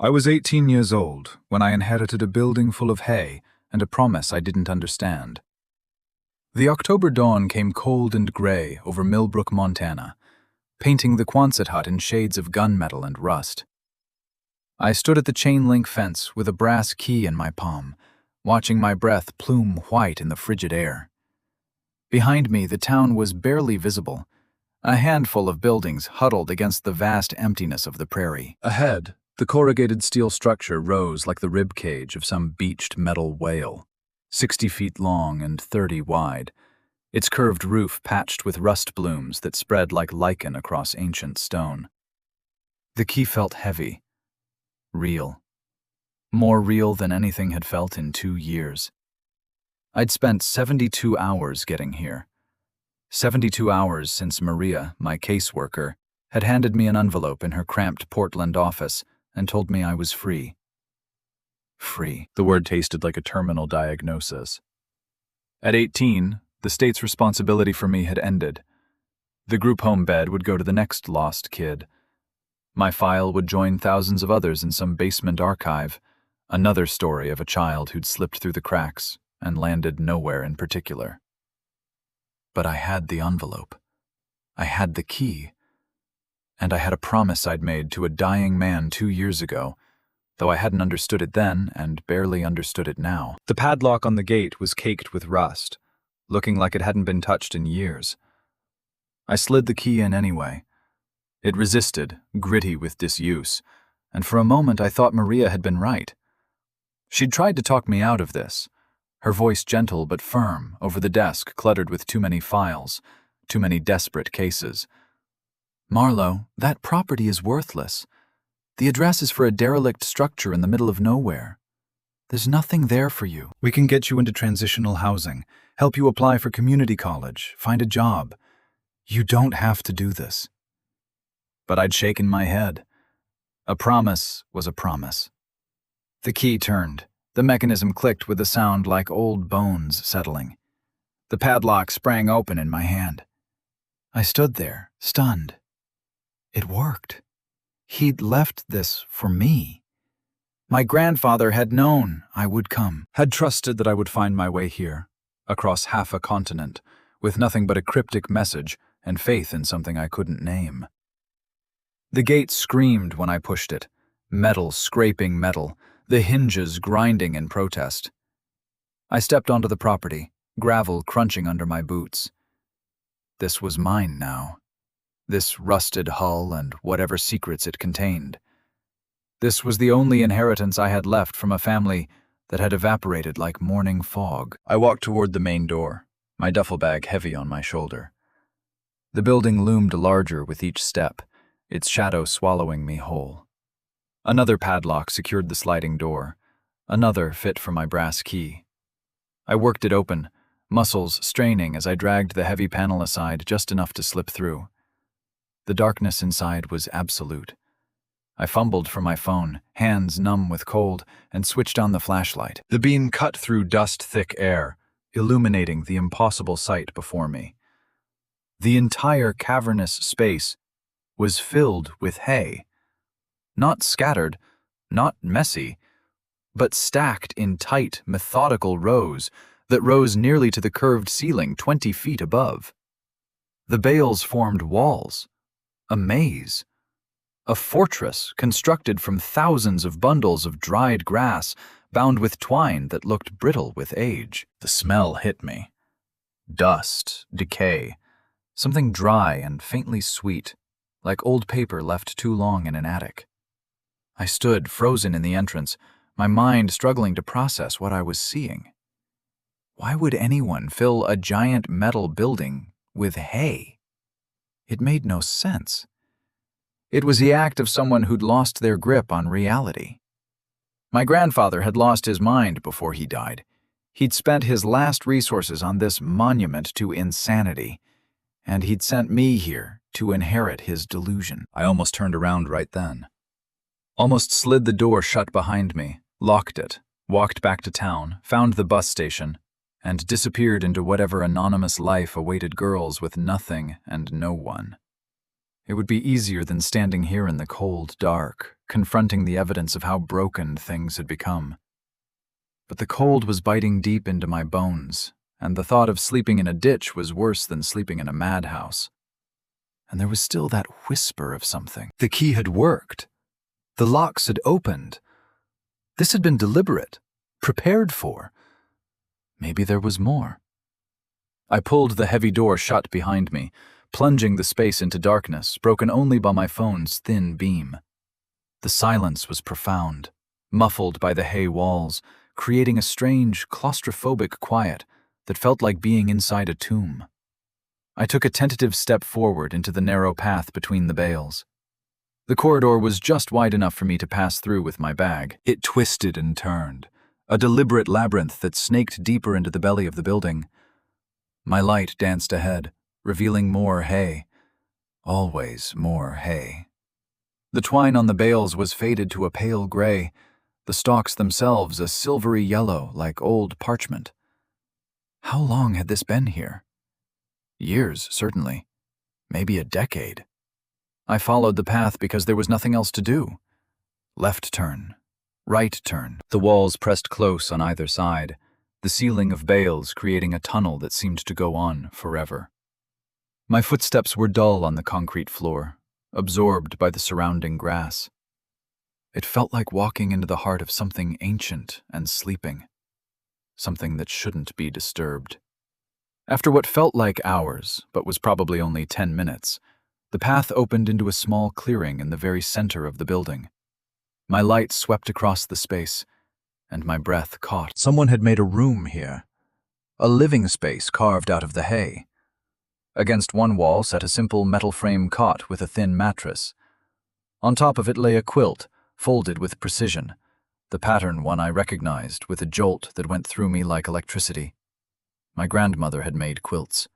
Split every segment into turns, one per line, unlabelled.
I was 18 years old when I inherited a building full of hay and a promise I didn't understand. The October dawn came cold and gray over Millbrook, Montana, painting the Quonset hut in shades of gunmetal and rust. I stood at the chain-link fence with a brass key in my palm, watching my breath plume white in the frigid air. Behind me, the town was barely visible, a handful of buildings huddled against the vast emptiness of the prairie. Ahead, the corrugated steel structure rose like the rib cage of some beached metal whale, 60 feet long and 30 wide, its curved roof patched with rust blooms that spread like lichen across ancient stone. The key felt heavy, real, more real than anything had felt in 2 years. I'd spent 72 hours getting here. 72 hours since Maria, my caseworker, had handed me an envelope in her cramped Portland office and told me I was free. Free. The word tasted like a terminal diagnosis. At 18, the state's responsibility for me had ended. The group home bed would go to the next lost kid. My file would join thousands of others in some basement archive, another story of a child who'd slipped through the cracks and landed nowhere in particular. But I had the envelope. I had the key. And I had a promise I'd made to a dying man 2 years ago, though I hadn't understood it then and barely understood it now. The padlock on the gate was caked with rust, looking like it hadn't been touched in years. I slid the key in anyway. It resisted, gritty with disuse, and for a moment I thought Maria had been right. She'd tried to talk me out of this, her voice gentle but firm over the desk cluttered with too many files, too many desperate cases. Marlo, that property is worthless. The address is for a derelict structure in the middle of nowhere. There's nothing there for you. We can get you into transitional housing, help you apply for community college, find a job. You don't have to do this. But I'd shaken my head. A promise was a promise. The key turned. The mechanism clicked with a sound like old bones settling. The padlock sprang open in my hand. I stood there, stunned. It worked. He'd left this for me. My grandfather had known I would come, had trusted that I would find my way here, across half a continent, with nothing but a cryptic message and faith in something I couldn't name. The gate screamed when I pushed it, metal scraping metal, the hinges grinding in protest. I stepped onto the property, gravel crunching under my boots. This was mine now. This rusted hull and whatever secrets it contained. This was the only inheritance I had left from a family that had evaporated like morning fog. I walked toward the main door, my duffel bag heavy on my shoulder. The building loomed larger with each step, its shadow swallowing me whole. Another padlock secured the sliding door, another fit for my brass key. I worked it open, muscles straining as I dragged the heavy panel aside just enough to slip through. The darkness inside was absolute. I fumbled for my phone, hands numb with cold, and switched on the flashlight. The beam cut through dust-thick air, illuminating the impossible sight before me. The entire cavernous space was filled with hay. Not scattered, not messy, but stacked in tight, methodical rows that rose nearly to the curved ceiling 20 feet above. The bales formed walls, a maze, a fortress constructed from thousands of bundles of dried grass bound with twine that looked brittle with age. The smell hit me. Dust, decay, something dry and faintly sweet, like old paper left too long in an attic. I stood frozen in the entrance, my mind struggling to process what I was seeing. Why would anyone fill a giant metal building with hay? It made no sense. It was the act of someone who'd lost their grip on reality. My grandfather had lost his mind before he died. He'd spent his last resources on this monument to insanity, and he'd sent me here to inherit his delusion. I almost turned around right then. Almost slid the door shut behind me, locked it, walked back to town, found the bus station, and disappeared into whatever anonymous life awaited girls with nothing and no one. It would be easier than standing here in the cold dark, confronting the evidence of how broken things had become. But the cold was biting deep into my bones, and the thought of sleeping in a ditch was worse than sleeping in a madhouse. And there was still that whisper of something. The key had worked. The locks had opened. This had been deliberate, prepared for. Maybe there was more. I pulled the heavy door shut behind me, plunging the space into darkness, broken only by my phone's thin beam. The silence was profound, muffled by the hay walls, creating a strange, claustrophobic quiet that felt like being inside a tomb. I took a tentative step forward into the narrow path between the bales. The corridor was just wide enough for me to pass through with my bag. It twisted and turned, a deliberate labyrinth that snaked deeper into the belly of the building. My light danced ahead, revealing more hay. Always more hay. The twine on the bales was faded to a pale gray, the stalks themselves a silvery yellow like old parchment. How long had this been here? Years, certainly. Maybe a decade. I followed the path because there was nothing else to do. Left turn. Right turn. The walls pressed close on either side, the ceiling of bales creating a tunnel that seemed to go on forever. My footsteps were dull on the concrete floor, absorbed by the surrounding grass. It felt like walking into the heart of something ancient and sleeping, something that shouldn't be disturbed. After what felt like hours, but was probably only 10 minutes, the path opened into a small clearing in the very center of the building. My light swept across the space, and my breath caught. Someone had made a room here, a living space carved out of the hay. Against one wall sat a simple metal frame cot with a thin mattress. On top of it lay a quilt, folded with precision, the pattern one I recognized with a jolt that went through me like electricity. My grandmother had made quilts.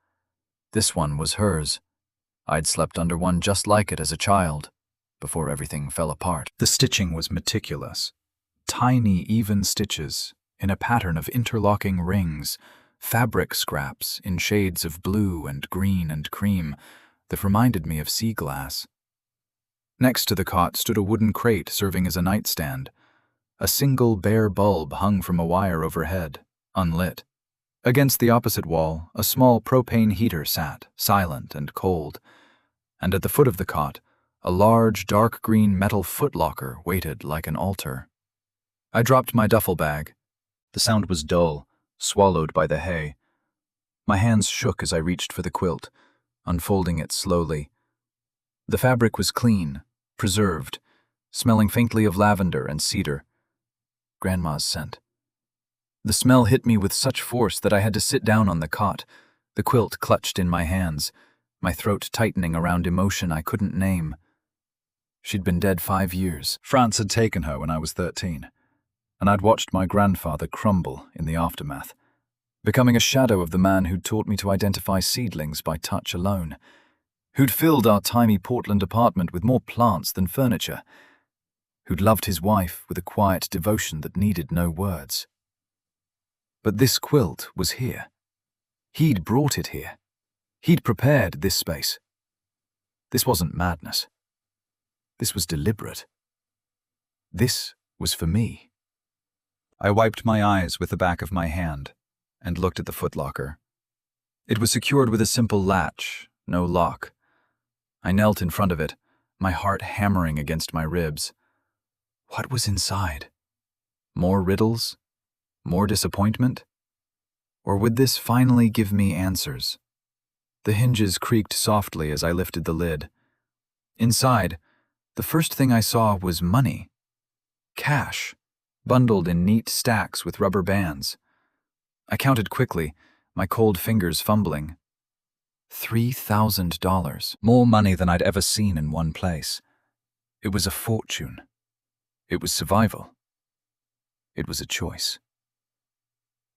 This one was hers. I'd slept under one just like it as a child, before everything fell apart. The stitching was meticulous. Tiny, even stitches, in a pattern of interlocking rings, fabric scraps in shades of blue and green and cream that reminded me of sea glass. Next to the cot stood a wooden crate serving as a nightstand. A single bare bulb hung from a wire overhead, unlit. Against the opposite wall, a small propane heater sat, silent and cold, and at the foot of the cot, a large, dark green metal footlocker waited like an altar. I dropped my duffel bag. The sound was dull, swallowed by the hay. My hands shook as I reached for the quilt, unfolding it slowly. The fabric was clean, preserved, smelling faintly of lavender and cedar. Grandma's scent. The smell hit me with such force that I had to sit down on the cot, the quilt clutched in my hands, my throat tightening around emotion I couldn't name. She'd been dead 5 years. France had taken her when I was 13, and I'd watched my grandfather crumble in the aftermath, becoming a shadow of the man who'd taught me to identify seedlings by touch alone, who'd filled our tiny Portland apartment with more plants than furniture, who'd loved his wife with a quiet devotion that needed no words. But this quilt was here. He'd brought it here. He'd prepared this space. This wasn't madness. This was deliberate. This was for me. I wiped my eyes with the back of my hand and looked at the footlocker. It was secured with a simple latch, no lock. I knelt in front of it, my heart hammering against my ribs. What was inside? More riddles? More disappointment? Or would this finally give me answers? The hinges creaked softly as I lifted the lid. Inside, the first thing I saw was money. Cash, bundled in neat stacks with rubber bands. I counted quickly, my cold fingers fumbling. $3,000. More money than I'd ever seen in one place. It was a fortune. It was survival. It was a choice.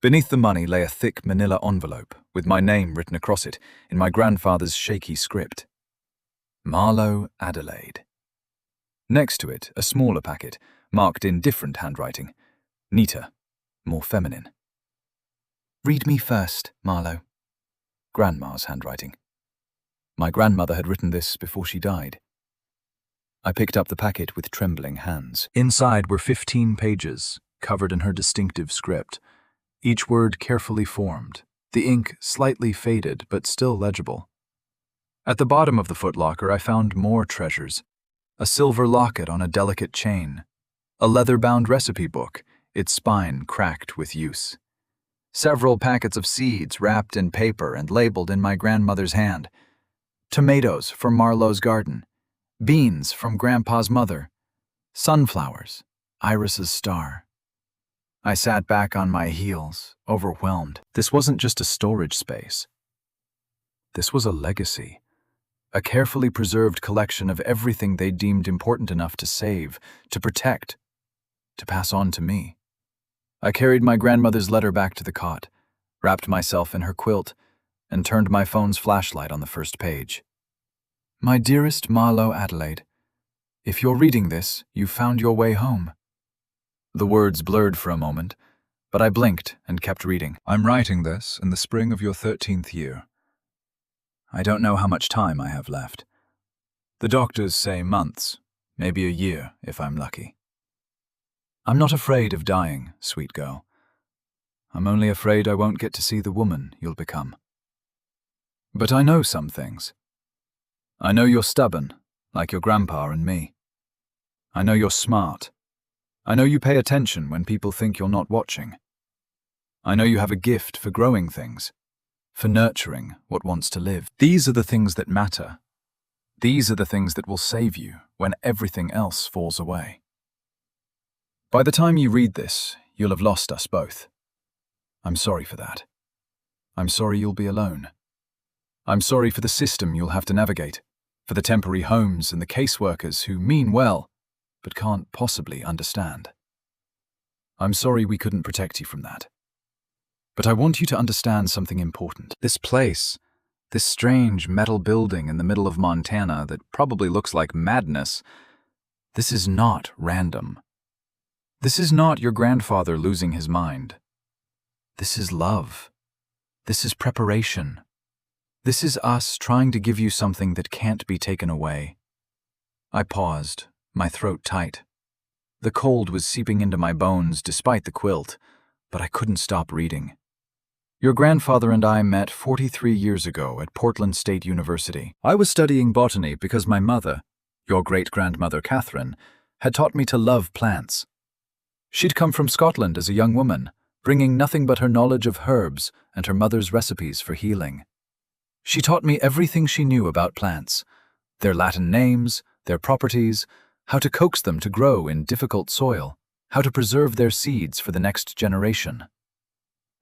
Beneath the money lay a thick manila envelope with my name written across it in my grandfather's shaky script. Marlowe Adelaide. Next to it, a smaller packet, marked in different handwriting, neater, more feminine. Read me first, Marlowe. Grandma's handwriting. My grandmother had written this before she died. I picked up the packet with trembling hands. Inside were 15 pages, covered in her distinctive script, each word carefully formed, the ink slightly faded but still legible. At the bottom of the footlocker I found more treasures: a silver locket on a delicate chain, a leather-bound recipe book, its spine cracked with use, several packets of seeds wrapped in paper and labeled in my grandmother's hand, tomatoes from Marlowe's garden, beans from Grandpa's mother, sunflowers, Iris's star. I sat back on my heels, overwhelmed. This wasn't just a storage space. This was a legacy, a carefully preserved collection of everything they deemed important enough to save, to protect, to pass on to me. I carried my grandmother's letter back to the cot, wrapped myself in her quilt, and turned my phone's flashlight on the first page. My dearest Marlowe Adelaide, if you're reading this, you've found your way home. The words blurred for a moment, but I blinked and kept reading. I'm writing this in the spring of your 13th year. I don't know how much time I have left. The doctors say months, maybe a year if I'm lucky. I'm not afraid of dying, sweet girl. I'm only afraid I won't get to see the woman you'll become. But I know some things. I know you're stubborn, like your grandpa and me. I know you're smart. I know you pay attention when people think you're not watching. I know you have a gift for growing things, for nurturing what wants to live. These are the things that matter. These are the things that will save you when everything else falls away. By the time you read this, you'll have lost us both. I'm sorry for that. I'm sorry you'll be alone. I'm sorry for the system you'll have to navigate, for the temporary homes and the caseworkers who mean well, but can't possibly understand. I'm sorry we couldn't protect you from that. But I want you to understand something important. This place, this strange metal building in the middle of Montana that probably looks like madness, this is not random. This is not your grandfather losing his mind. This is love. This is preparation. This is us trying to give you something that can't be taken away. I paused, my throat tight. The cold was seeping into my bones despite the quilt, but I couldn't stop reading. Your grandfather and I met 43 years ago at Portland State University. I was studying botany because my mother, your great-grandmother Catherine, had taught me to love plants. She'd come from Scotland as a young woman, bringing nothing but her knowledge of herbs and her mother's recipes for healing. She taught me everything she knew about plants, their Latin names, their properties, how to coax them to grow in difficult soil, how to preserve their seeds for the next generation.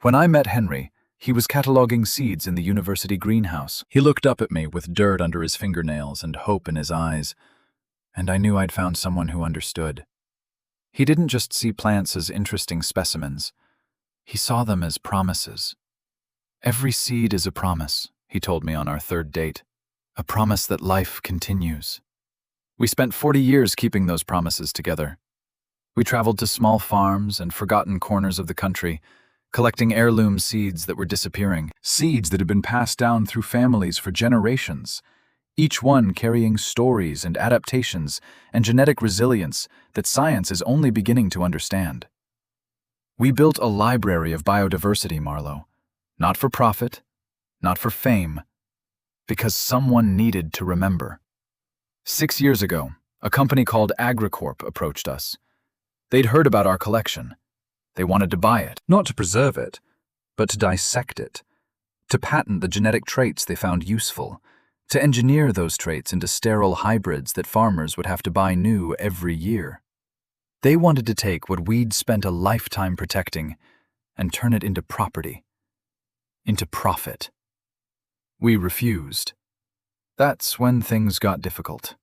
When I met Henry, he was cataloging seeds in the university greenhouse. He looked up at me with dirt under his fingernails and hope in his eyes, and I knew I'd found someone who understood. He didn't just see plants as interesting specimens. He saw them as promises. Every seed is a promise, he told me on our third date, a promise that life continues. We spent 40 years keeping those promises together. We traveled to small farms and forgotten corners of the country, collecting heirloom seeds that were disappearing, seeds that had been passed down through families for generations, each one carrying stories and adaptations and genetic resilience that science is only beginning to understand. We built a library of biodiversity, Marlowe, not for profit, not for fame, because someone needed to remember. 6 years ago, a company called AgriCorp approached us. They'd heard about our collection. They wanted to buy it, not to preserve it, but to dissect it, to patent the genetic traits they found useful, to engineer those traits into sterile hybrids that farmers would have to buy new every year. They wanted to take what we'd spent a lifetime protecting and turn it into property, into profit. We refused. That's when things got difficult.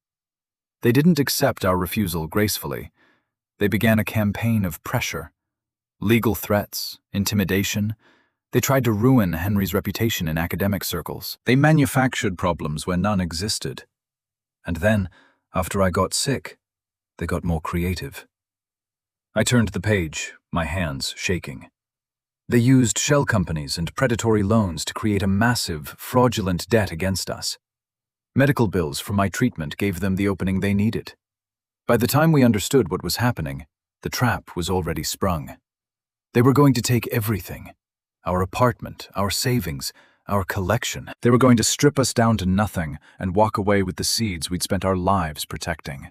They didn't accept our refusal gracefully. They began a campaign of pressure, legal threats, intimidation. They tried to ruin Henry's reputation in academic circles. They manufactured problems where none existed. And then, after I got sick, they got more creative. I turned the page, my hands shaking. They used shell companies and predatory loans to create a massive, fraudulent debt against us. Medical bills from my treatment gave them the opening they needed. By the time we understood what was happening, the trap was already sprung. They were going to take everything. Our apartment, our savings, our collection. They were going to strip us down to nothing and walk away with the seeds we'd spent our lives protecting.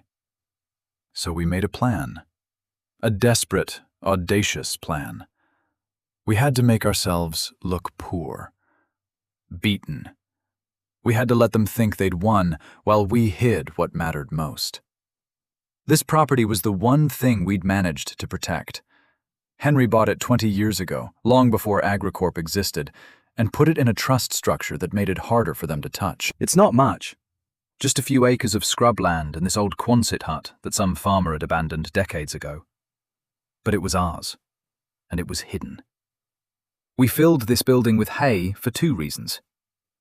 So we made a plan. A desperate, audacious plan. We had to make ourselves look poor. Beaten. We had to let them think they'd won while we hid what mattered most. This property was the one thing we'd managed to protect. Henry bought it 20 years ago, long before AgriCorp existed, and put it in a trust structure that made it harder for them to touch. It's not much. Just a few acres of scrubland and this old Quonset hut that some farmer had abandoned decades ago. But it was ours, and it was hidden. We filled this building with hay for two reasons.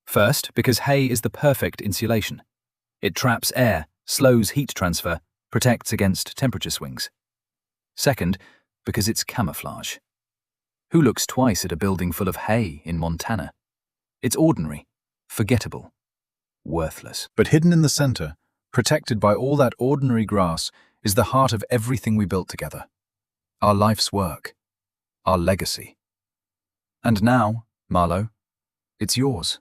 First, because hay is the perfect insulation. It traps air, slows heat transfer, protects against temperature swings. Second, because it's camouflage. Who looks twice at a building full of hay in Montana? It's ordinary, forgettable, worthless. But hidden in the center, protected by all that ordinary grass, is the heart of everything we built together. Our life's work, our legacy. And now, Marlowe, it's yours.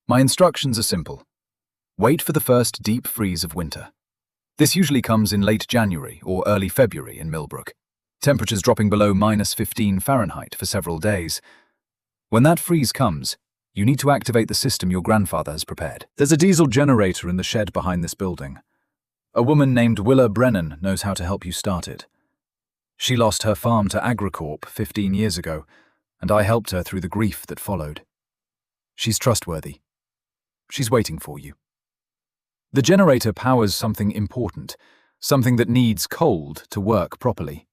My instructions are simple. Wait for the first deep freeze of winter. This usually comes in late January or early February in Millbrook, temperatures dropping below -15 Fahrenheit for several days. When that freeze comes, you need to activate the system your grandfather has prepared. There's a diesel generator in the shed behind this building. A woman named Willa Brennan knows how to help you start it. She lost her farm to AgriCorp 15 years ago, and I helped her through the grief that followed. She's trustworthy. She's waiting for you. The generator powers something important, something that needs cold to work properly.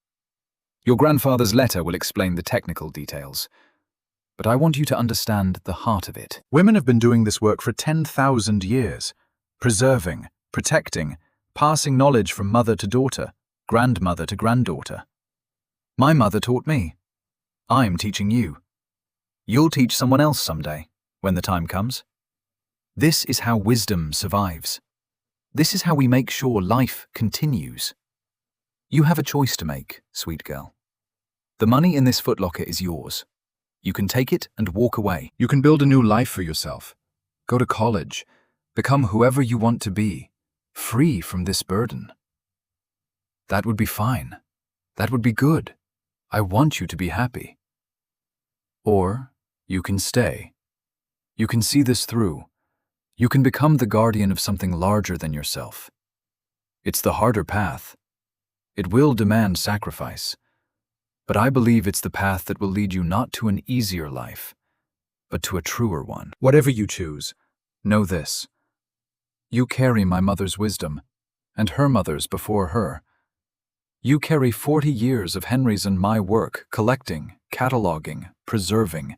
Your grandfather's letter will explain the technical details, but I want you to understand the heart of it. Women have been doing this work for 10,000 years, preserving, protecting, passing knowledge from mother to daughter, grandmother to granddaughter. My mother taught me. I'm teaching you. You'll teach someone else someday, when the time comes. This is how wisdom survives. This is how we make sure life continues. You have a choice to make, sweet girl. The money in this footlocker is yours. You can take it and walk away. You can build a new life for yourself. Go to college. Become whoever you want to be, free from this burden. That would be fine. That would be good. I want you to be happy. Or you can stay. You can see this through. You can become the guardian of something larger than yourself. It's the harder path. It will demand sacrifice. But I believe it's the path that will lead you not to an easier life, but to a truer one. Whatever you choose, know this. You carry my mother's wisdom, and her mother's before her. You carry 40 years of Henry's and my work, collecting, cataloging, preserving.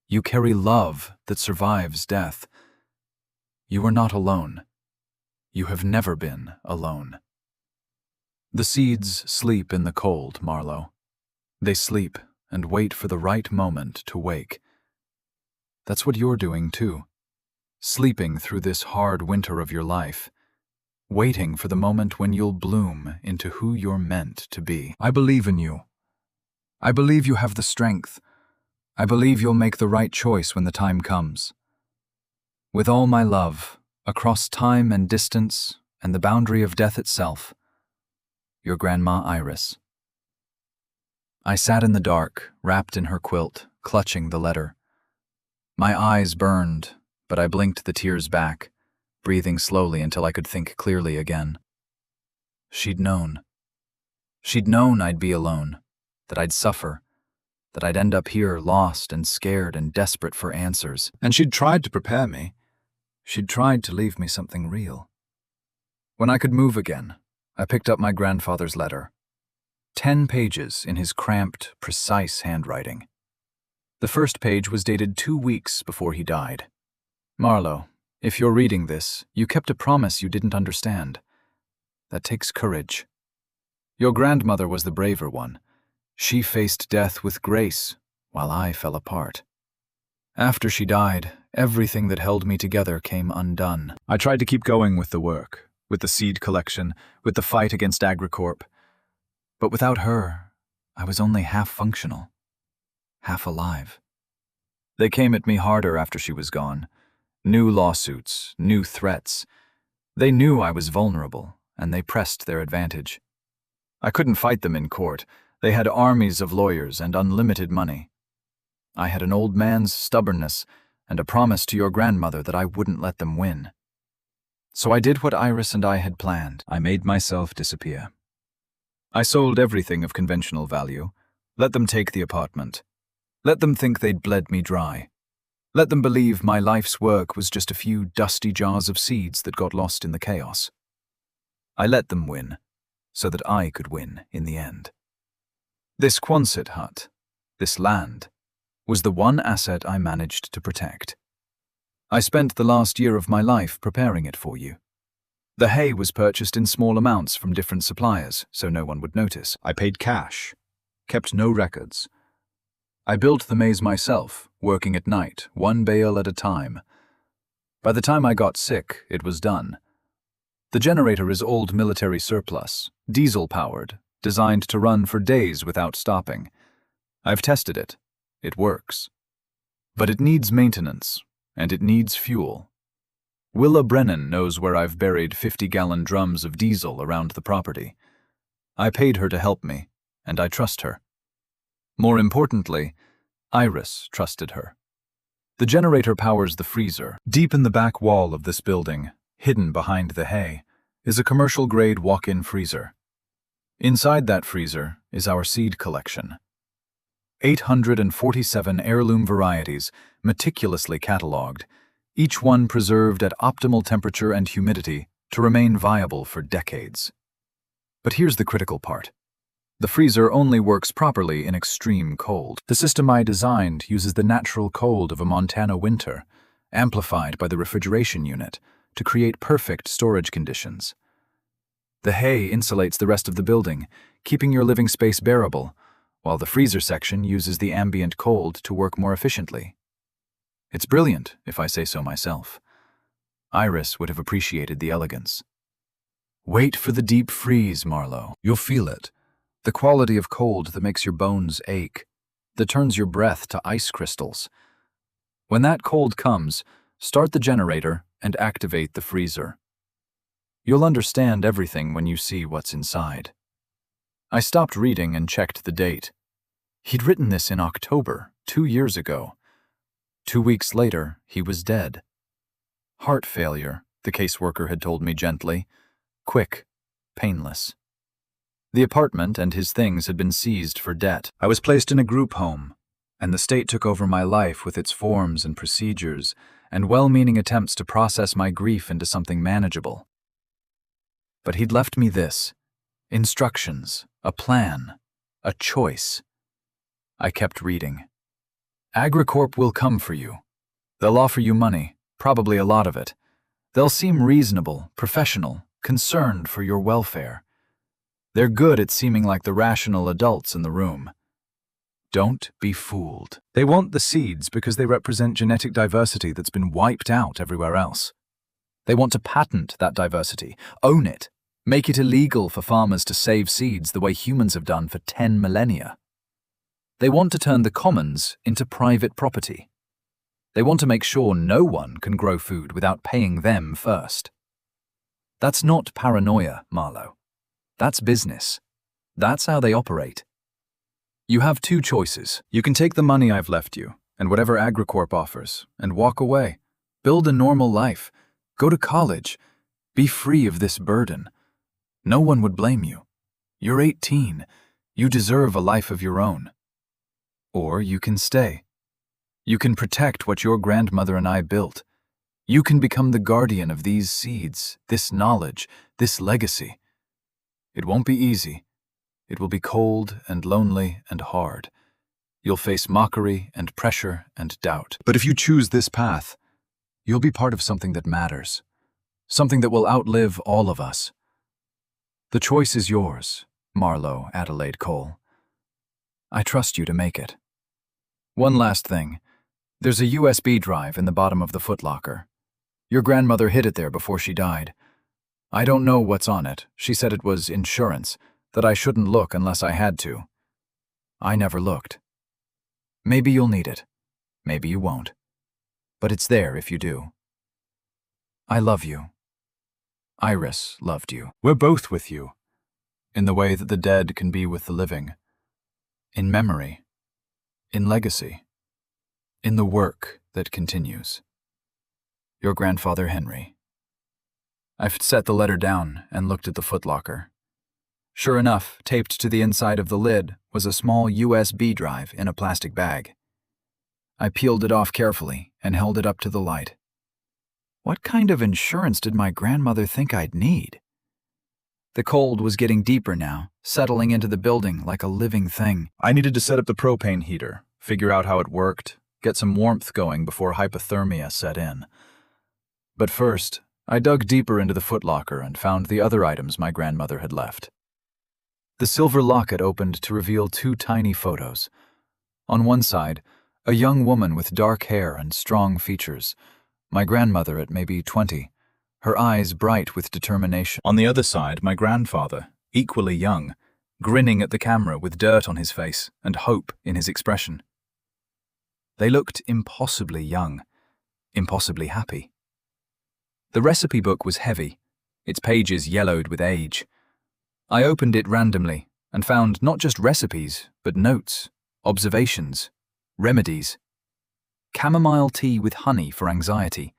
You carry love that survives death. You are not alone. You have never been alone. The seeds sleep in the cold, Marlowe. They sleep and wait for the right moment to wake. That's what you're doing too. Sleeping through this hard winter of your life. Waiting for the moment when you'll bloom into who you're meant to be. I believe in you. I believe you have the strength. I believe you'll make the right choice when the time comes. With all my love, across time and distance and the boundary of death itself, your Grandma Iris. I sat in the dark, wrapped in her quilt, clutching the letter. My eyes burned, but I blinked the tears back, breathing slowly until I could think clearly again. She'd known. She'd known I'd be alone, that I'd suffer, that I'd end up here lost and scared and desperate for answers. And she'd tried to prepare me. She'd tried to leave me something real. When I could move again, I picked up my grandfather's letter. 10 pages in his cramped, precise handwriting. The first page was dated 2 weeks before he died. Marlowe, if you're reading this, you kept a promise you didn't understand. That takes courage. Your grandmother was the braver one. She faced death with grace, while I fell apart. After she died, Everything that held me together came undone. I tried to keep going with the work, with the seed collection, with the fight against AgriCorp. But without her, I was only half functional, half alive. They came at me harder after she was gone. New lawsuits, new threats. They knew I was vulnerable, and they pressed their advantage. I couldn't fight them in court. They had armies of lawyers and unlimited money. I had an old man's stubbornness and a promise to your grandmother that I wouldn't let them win. So I did what Iris and I had planned. I made myself disappear. I sold everything of conventional value. Let them take the apartment. Let them think they'd bled me dry. Let them believe my life's work was just a few dusty jars of seeds that got lost in the chaos. I let them win, so that I could win in the end. This Quonset hut, this land, was the one asset I managed to protect. I spent the last year of my life preparing it for you. The hay was purchased in small amounts from different suppliers, so no one would notice. I paid cash, kept no records. I built the maze myself, working at night, one bale at a time. By the time I got sick, it was done. The generator is old military surplus, diesel-powered, designed to run for days without stopping. I've tested it. It works. But it needs maintenance, and it needs fuel. Willa Brennan knows where I've buried 50-gallon drums of diesel around the property. I paid her to help me, and I trust her. More importantly, Iris trusted her. The generator powers the freezer. Deep in the back wall of this building, hidden behind the hay, is a commercial-grade walk-in freezer. Inside that freezer is our seed collection. 847 heirloom varieties, meticulously catalogued, each one preserved at optimal temperature and humidity to remain viable for decades. But here's the critical part. The freezer only works properly in extreme cold. The system I designed uses the natural cold of a Montana winter, amplified by the refrigeration unit, to create perfect storage conditions. The hay insulates the rest of the building, keeping your living space bearable, while the freezer section uses the ambient cold to work more efficiently. It's brilliant, if I say so myself. Iris would have appreciated the elegance. Wait for the deep freeze, Marlowe. You'll feel it. The quality of cold that makes your bones ache, that turns your breath to ice crystals. When that cold comes, start the generator and activate the freezer. You'll understand everything when you see what's inside. I stopped reading and checked the date. He'd written this in October, 2 years ago. 2 weeks later, he was dead. Heart failure, the caseworker had told me gently. Quick, painless. The apartment and his things had been seized for debt. I was placed in a group home, and the state took over my life with its forms and procedures and well-meaning attempts to process my grief into something manageable. But he'd left me this: instructions, a plan, a choice. I kept reading. AgriCorp will come for you. They'll offer you money, probably a lot of it. They'll seem reasonable, professional, concerned for your welfare. They're good at seeming like the rational adults in the room. Don't be fooled. They want the seeds because they represent genetic diversity that's been wiped out everywhere else. They want to patent that diversity, own it, make it illegal for farmers to save seeds the way humans have done for 10 millennia. They want to turn the commons into private property. They want to make sure no one can grow food without paying them first. That's not paranoia, Marlowe. That's business. That's how they operate. You have 2 choices. You can take the money I've left you, and whatever AgriCorp offers, and walk away. Build a normal life. Go to college. Be free of this burden. No one would blame you. You're 18. You deserve a life of your own. Or you can stay. You can protect what your grandmother and I built. You can become the guardian of these seeds, this knowledge, this legacy. It won't be easy. It will be cold and lonely and hard. You'll face mockery and pressure and doubt. But if you choose this path, you'll be part of something that matters, something that will outlive all of us. The choice is yours, Marlowe Adelaide Cole. I trust you to make it. One last thing. There's a USB drive in the bottom of the footlocker. Your grandmother hid it there before she died. I don't know what's on it. She said it was insurance, that I shouldn't look unless I had to. I never looked. Maybe you'll need it. Maybe you won't. But it's there if you do. I love you. Iris loved you. We're both with you, in the way that the dead can be with the living. In memory. In legacy. In the work that continues. Your grandfather Henry. I've set the letter down and looked at the footlocker. Sure enough, taped to the inside of the lid was a small USB drive in a plastic bag. I peeled it off carefully and held it up to the light. What kind of insurance did my grandmother think I'd need? The cold was getting deeper now, settling into the building like a living thing. I needed to set up the propane heater, figure out how it worked, get some warmth going before hypothermia set in. But first, I dug deeper into the footlocker and found the other items my grandmother had left. The silver locket opened to reveal two tiny photos. On one side, a young woman with dark hair and strong features, my grandmother at maybe 20, her eyes bright with determination. On the other side, my grandfather, equally young, grinning at the camera with dirt on his face and hope in his expression. They looked impossibly young, impossibly happy. The recipe book was heavy, its pages yellowed with age. I opened it randomly and found not just recipes, but notes, observations, remedies. Chamomile tea with honey for anxiety,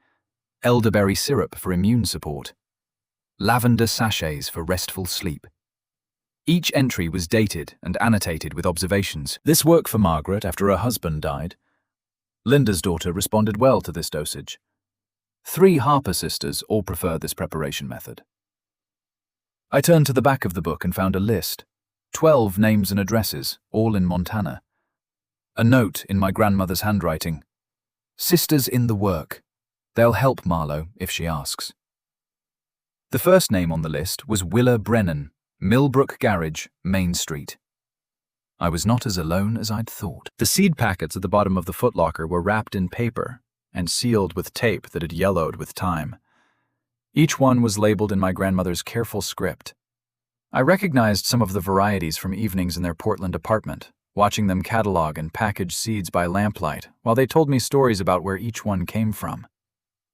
elderberry syrup for immune support, lavender sachets for restful sleep. Each entry was dated and annotated with observations. This worked for Margaret after her husband died. Linda's daughter responded well to this dosage. 3 Harper sisters all prefer this preparation method. I turned to the back of the book and found a list, 12 names and addresses, all in Montana. A note in my grandmother's handwriting. Sisters in the work. They'll help Marlo if she asks. The first name on the list was Willa Brennan, Millbrook Garage, Main Street. I was not as alone as I'd thought. The seed packets at the bottom of the footlocker were wrapped in paper and sealed with tape that had yellowed with time. Each one was labeled in my grandmother's careful script. I recognized some of the varieties from evenings in their Portland apartment, watching them catalog and package seeds by lamplight while they told me stories about where each one came from.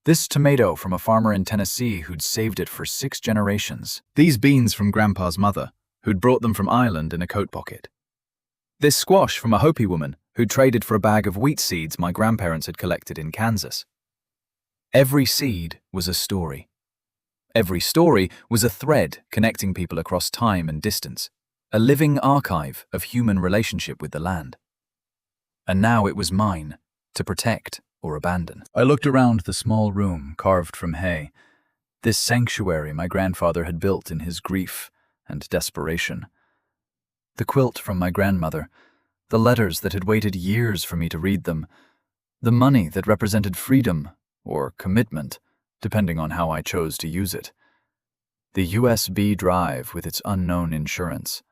This tomato from a farmer in Tennessee who'd saved it for 6 generations. These beans from Grandpa's mother, who'd brought them from Ireland in a coat pocket. This squash from a Hopi woman who'd traded for a bag of wheat seeds my grandparents had collected in Kansas. Every seed was a story. Every story was a thread connecting people across time and distance, a living archive of human relationship with the land. And now it was mine, to protect or abandon. I looked around the small room carved from hay, this sanctuary my grandfather had built in his grief and desperation. The quilt from my grandmother, the letters that had waited years for me to read them, the money that represented freedom or commitment, depending on how I chose to use it. The USB drive with its unknown insurance.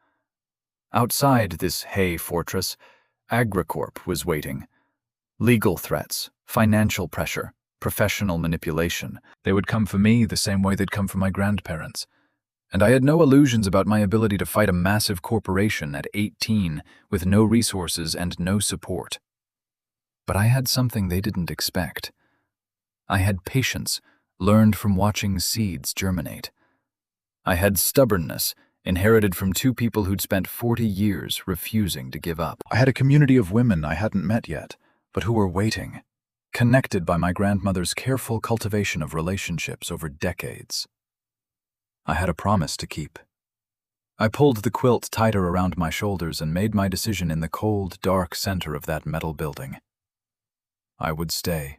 Outside this hay fortress, Agricorp was waiting. Legal threats, financial pressure, professional manipulation. They would come for me the same way they'd come for my grandparents. And I had no illusions about my ability to fight a massive corporation at 18 with no resources and no support. But I had something they didn't expect. I had patience, learned from watching seeds germinate. I had stubbornness, inherited from 2 people who'd spent 40 years refusing to give up. I had a community of women I hadn't met yet, but who were waiting, connected by my grandmother's careful cultivation of relationships over decades. I had a promise to keep. I pulled the quilt tighter around my shoulders and made my decision in the cold, dark center of that metal building. I would stay.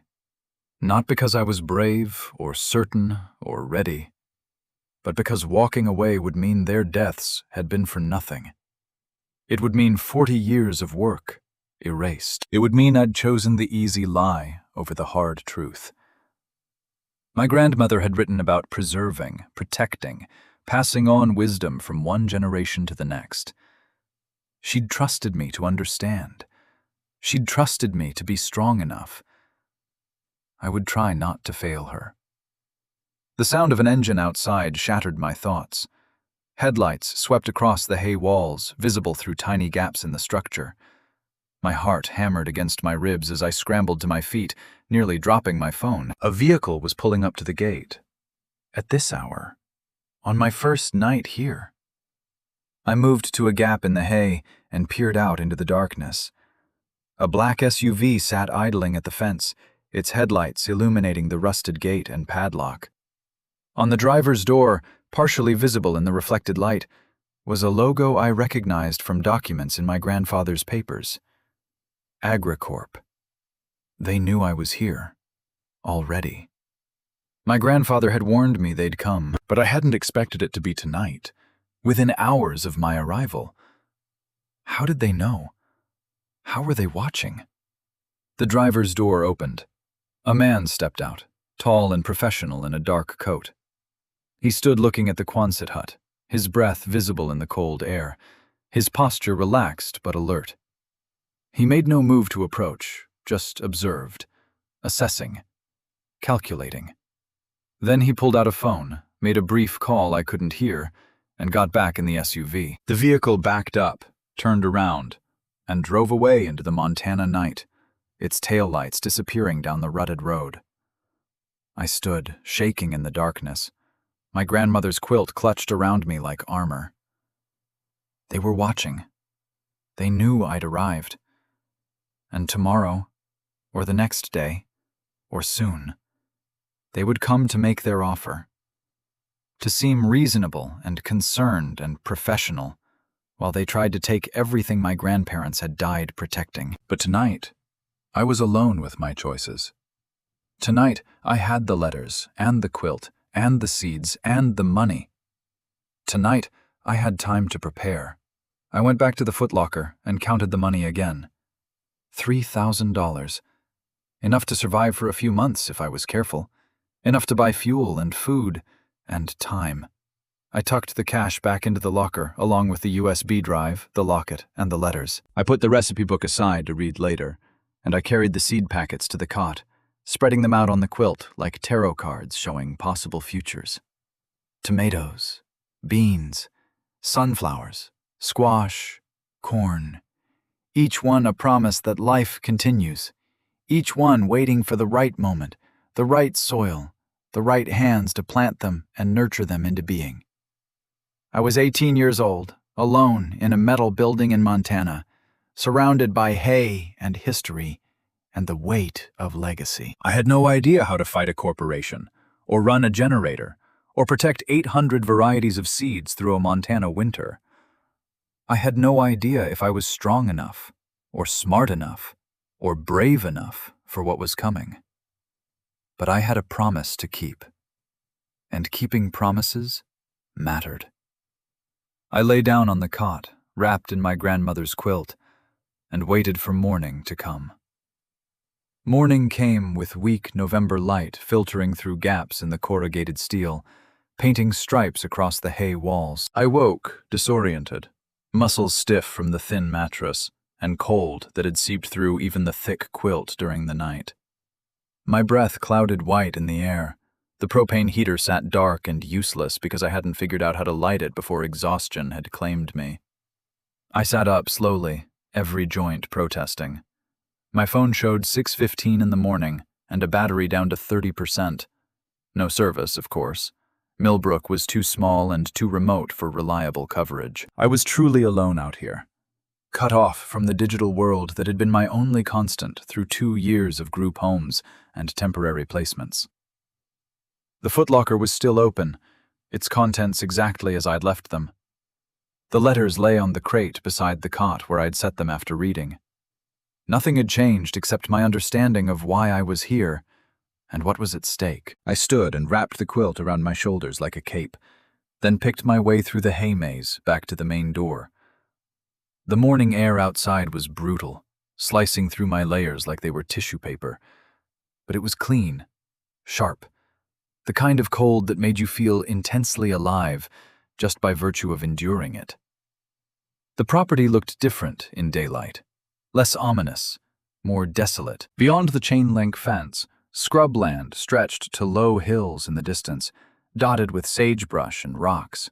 Not because I was brave or certain or ready, but because walking away would mean their deaths had been for nothing. It would mean 40 years of work erased. It would mean I'd chosen the easy lie over the hard truth. My grandmother had written about preserving, protecting, passing on wisdom from one generation to the next. She'd trusted me to understand. She'd trusted me to be strong enough. I would try not to fail her. The sound of an engine outside shattered my thoughts. Headlights swept across the hay walls, visible through tiny gaps in the structure. My heart hammered against my ribs as I scrambled to my feet, nearly dropping my phone. A vehicle was pulling up to the gate. At this hour, on my first night here. I moved to a gap in the hay and peered out into the darkness. A black SUV sat idling at the fence, its headlights illuminating the rusted gate and padlock. On the driver's door, partially visible in the reflected light, was a logo I recognized from documents in my grandfather's papers. AgriCorp. They knew I was here. Already. My grandfather had warned me they'd come, but I hadn't expected it to be tonight, within hours of my arrival. How did they know? How were they watching? The driver's door opened. A man stepped out, tall and professional in a dark coat. He stood looking at the Quonset hut, his breath visible in the cold air, his posture relaxed but alert. He made no move to approach, just observed, assessing, calculating. Then he pulled out a phone, made a brief call I couldn't hear, and got back in the SUV. The vehicle backed up, turned around, and drove away into the Montana night, its taillights disappearing down the rutted road. I stood, shaking in the darkness, my grandmother's quilt clutched around me like armor. They were watching. They knew I'd arrived. And tomorrow, or the next day, or soon, they would come to make their offer. To seem reasonable and concerned and professional, while they tried to take everything my grandparents had died protecting. But tonight, I was alone with my choices. Tonight, I had the letters, and the quilt, and the seeds, and the money. Tonight, I had time to prepare. I went back to the footlocker and counted the money again. $3,000. Enough to survive for a few months if I was careful. Enough to buy fuel and food and time. I tucked the cash back into the locker along with the USB drive, the locket, and the letters. I put the recipe book aside to read later, and I carried the seed packets to the cot, spreading them out on the quilt like tarot cards showing possible futures. Tomatoes, beans, sunflowers, squash, corn. Each one a promise that life continues. Each one waiting for the right moment, the right soil, the right hands to plant them and nurture them into being. I was 18 years old, alone in a metal building in Montana, surrounded by hay and history and the weight of legacy. I had no idea how to fight a corporation, or run a generator, or protect 800 varieties of seeds through a Montana winter. I had no idea if I was strong enough, or smart enough, or brave enough for what was coming. But I had a promise to keep, and keeping promises mattered. I lay down on the cot, wrapped in my grandmother's quilt, and waited for morning to come. Morning came with weak November light filtering through gaps in the corrugated steel, painting stripes across the hay walls. I woke, disoriented, muscles stiff from the thin mattress, and cold that had seeped through even the thick quilt during the night. My breath clouded white in the air. The propane heater sat dark and useless because I hadn't figured out how to light it before exhaustion had claimed me. I sat up slowly, every joint protesting. My phone showed 6:15 in the morning and a battery down to 30%. No service, of course. Millbrook was too small and too remote for reliable coverage. I was truly alone out here, cut off from the digital world that had been my only constant through 2 years of group homes and temporary placements. The footlocker was still open, its contents exactly as I'd left them. The letters lay on the crate beside the cot where I'd set them after reading. Nothing had changed except my understanding of why I was here and what was at stake. I stood and wrapped the quilt around my shoulders like a cape, then picked my way through the hay maze back to the main door. The morning air outside was brutal, slicing through my layers like they were tissue paper. But it was clean, sharp, the kind of cold that made you feel intensely alive just by virtue of enduring it. The property looked different in daylight, less ominous, more desolate. Beyond the chain-link fence, scrubland stretched to low hills in the distance, dotted with sagebrush and rocks.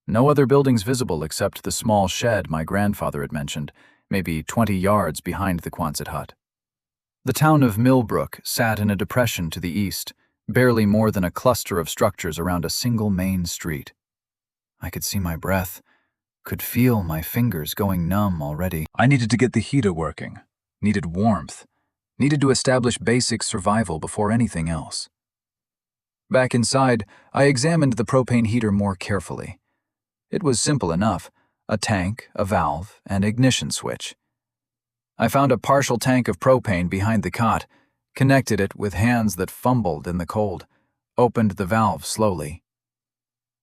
No other buildings visible except the small shed my grandfather had mentioned, maybe 20 yards behind the Quonset hut. The town of Millbrook sat in a depression to the east, barely more than a cluster of structures around a single main street. I could see my breath, could feel my fingers going numb already. I needed to get the heater working, needed warmth, needed to establish basic survival before anything else. Back inside, I examined the propane heater more carefully. It was simple enough: a tank, a valve, and ignition switch. I found a partial tank of propane behind the cot, connected it with hands that fumbled in the cold, opened the valve slowly.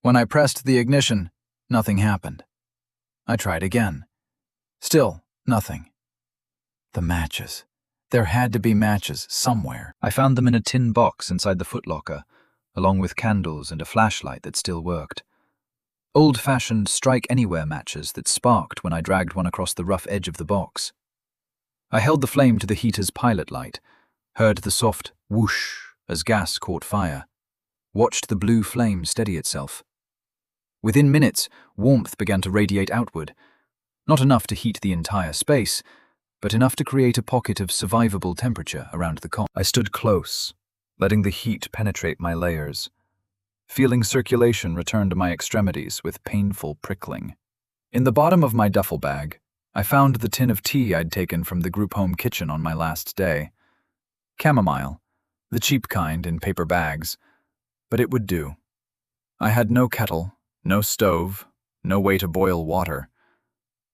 When I pressed the ignition, nothing happened. I tried again. Still nothing. The matches. There had to be matches somewhere. I found them in a tin box inside the footlocker, along with candles and a flashlight that still worked. Old-fashioned strike-anywhere matches that sparked when I dragged one across the rough edge of the box. I held the flame to the heater's pilot light, heard the soft whoosh as gas caught fire, watched the blue flame steady itself. Within minutes, warmth began to radiate outward, not enough to heat the entire space, but enough to create a pocket of survivable temperature around the cot. I stood close, letting the heat penetrate my layers, feeling circulation return to my extremities with painful prickling. In the bottom of my duffel bag, I found the tin of tea I'd taken from the group home kitchen on my last day. Chamomile, the cheap kind in paper bags, but it would do. I had no kettle, no stove, no way to boil water,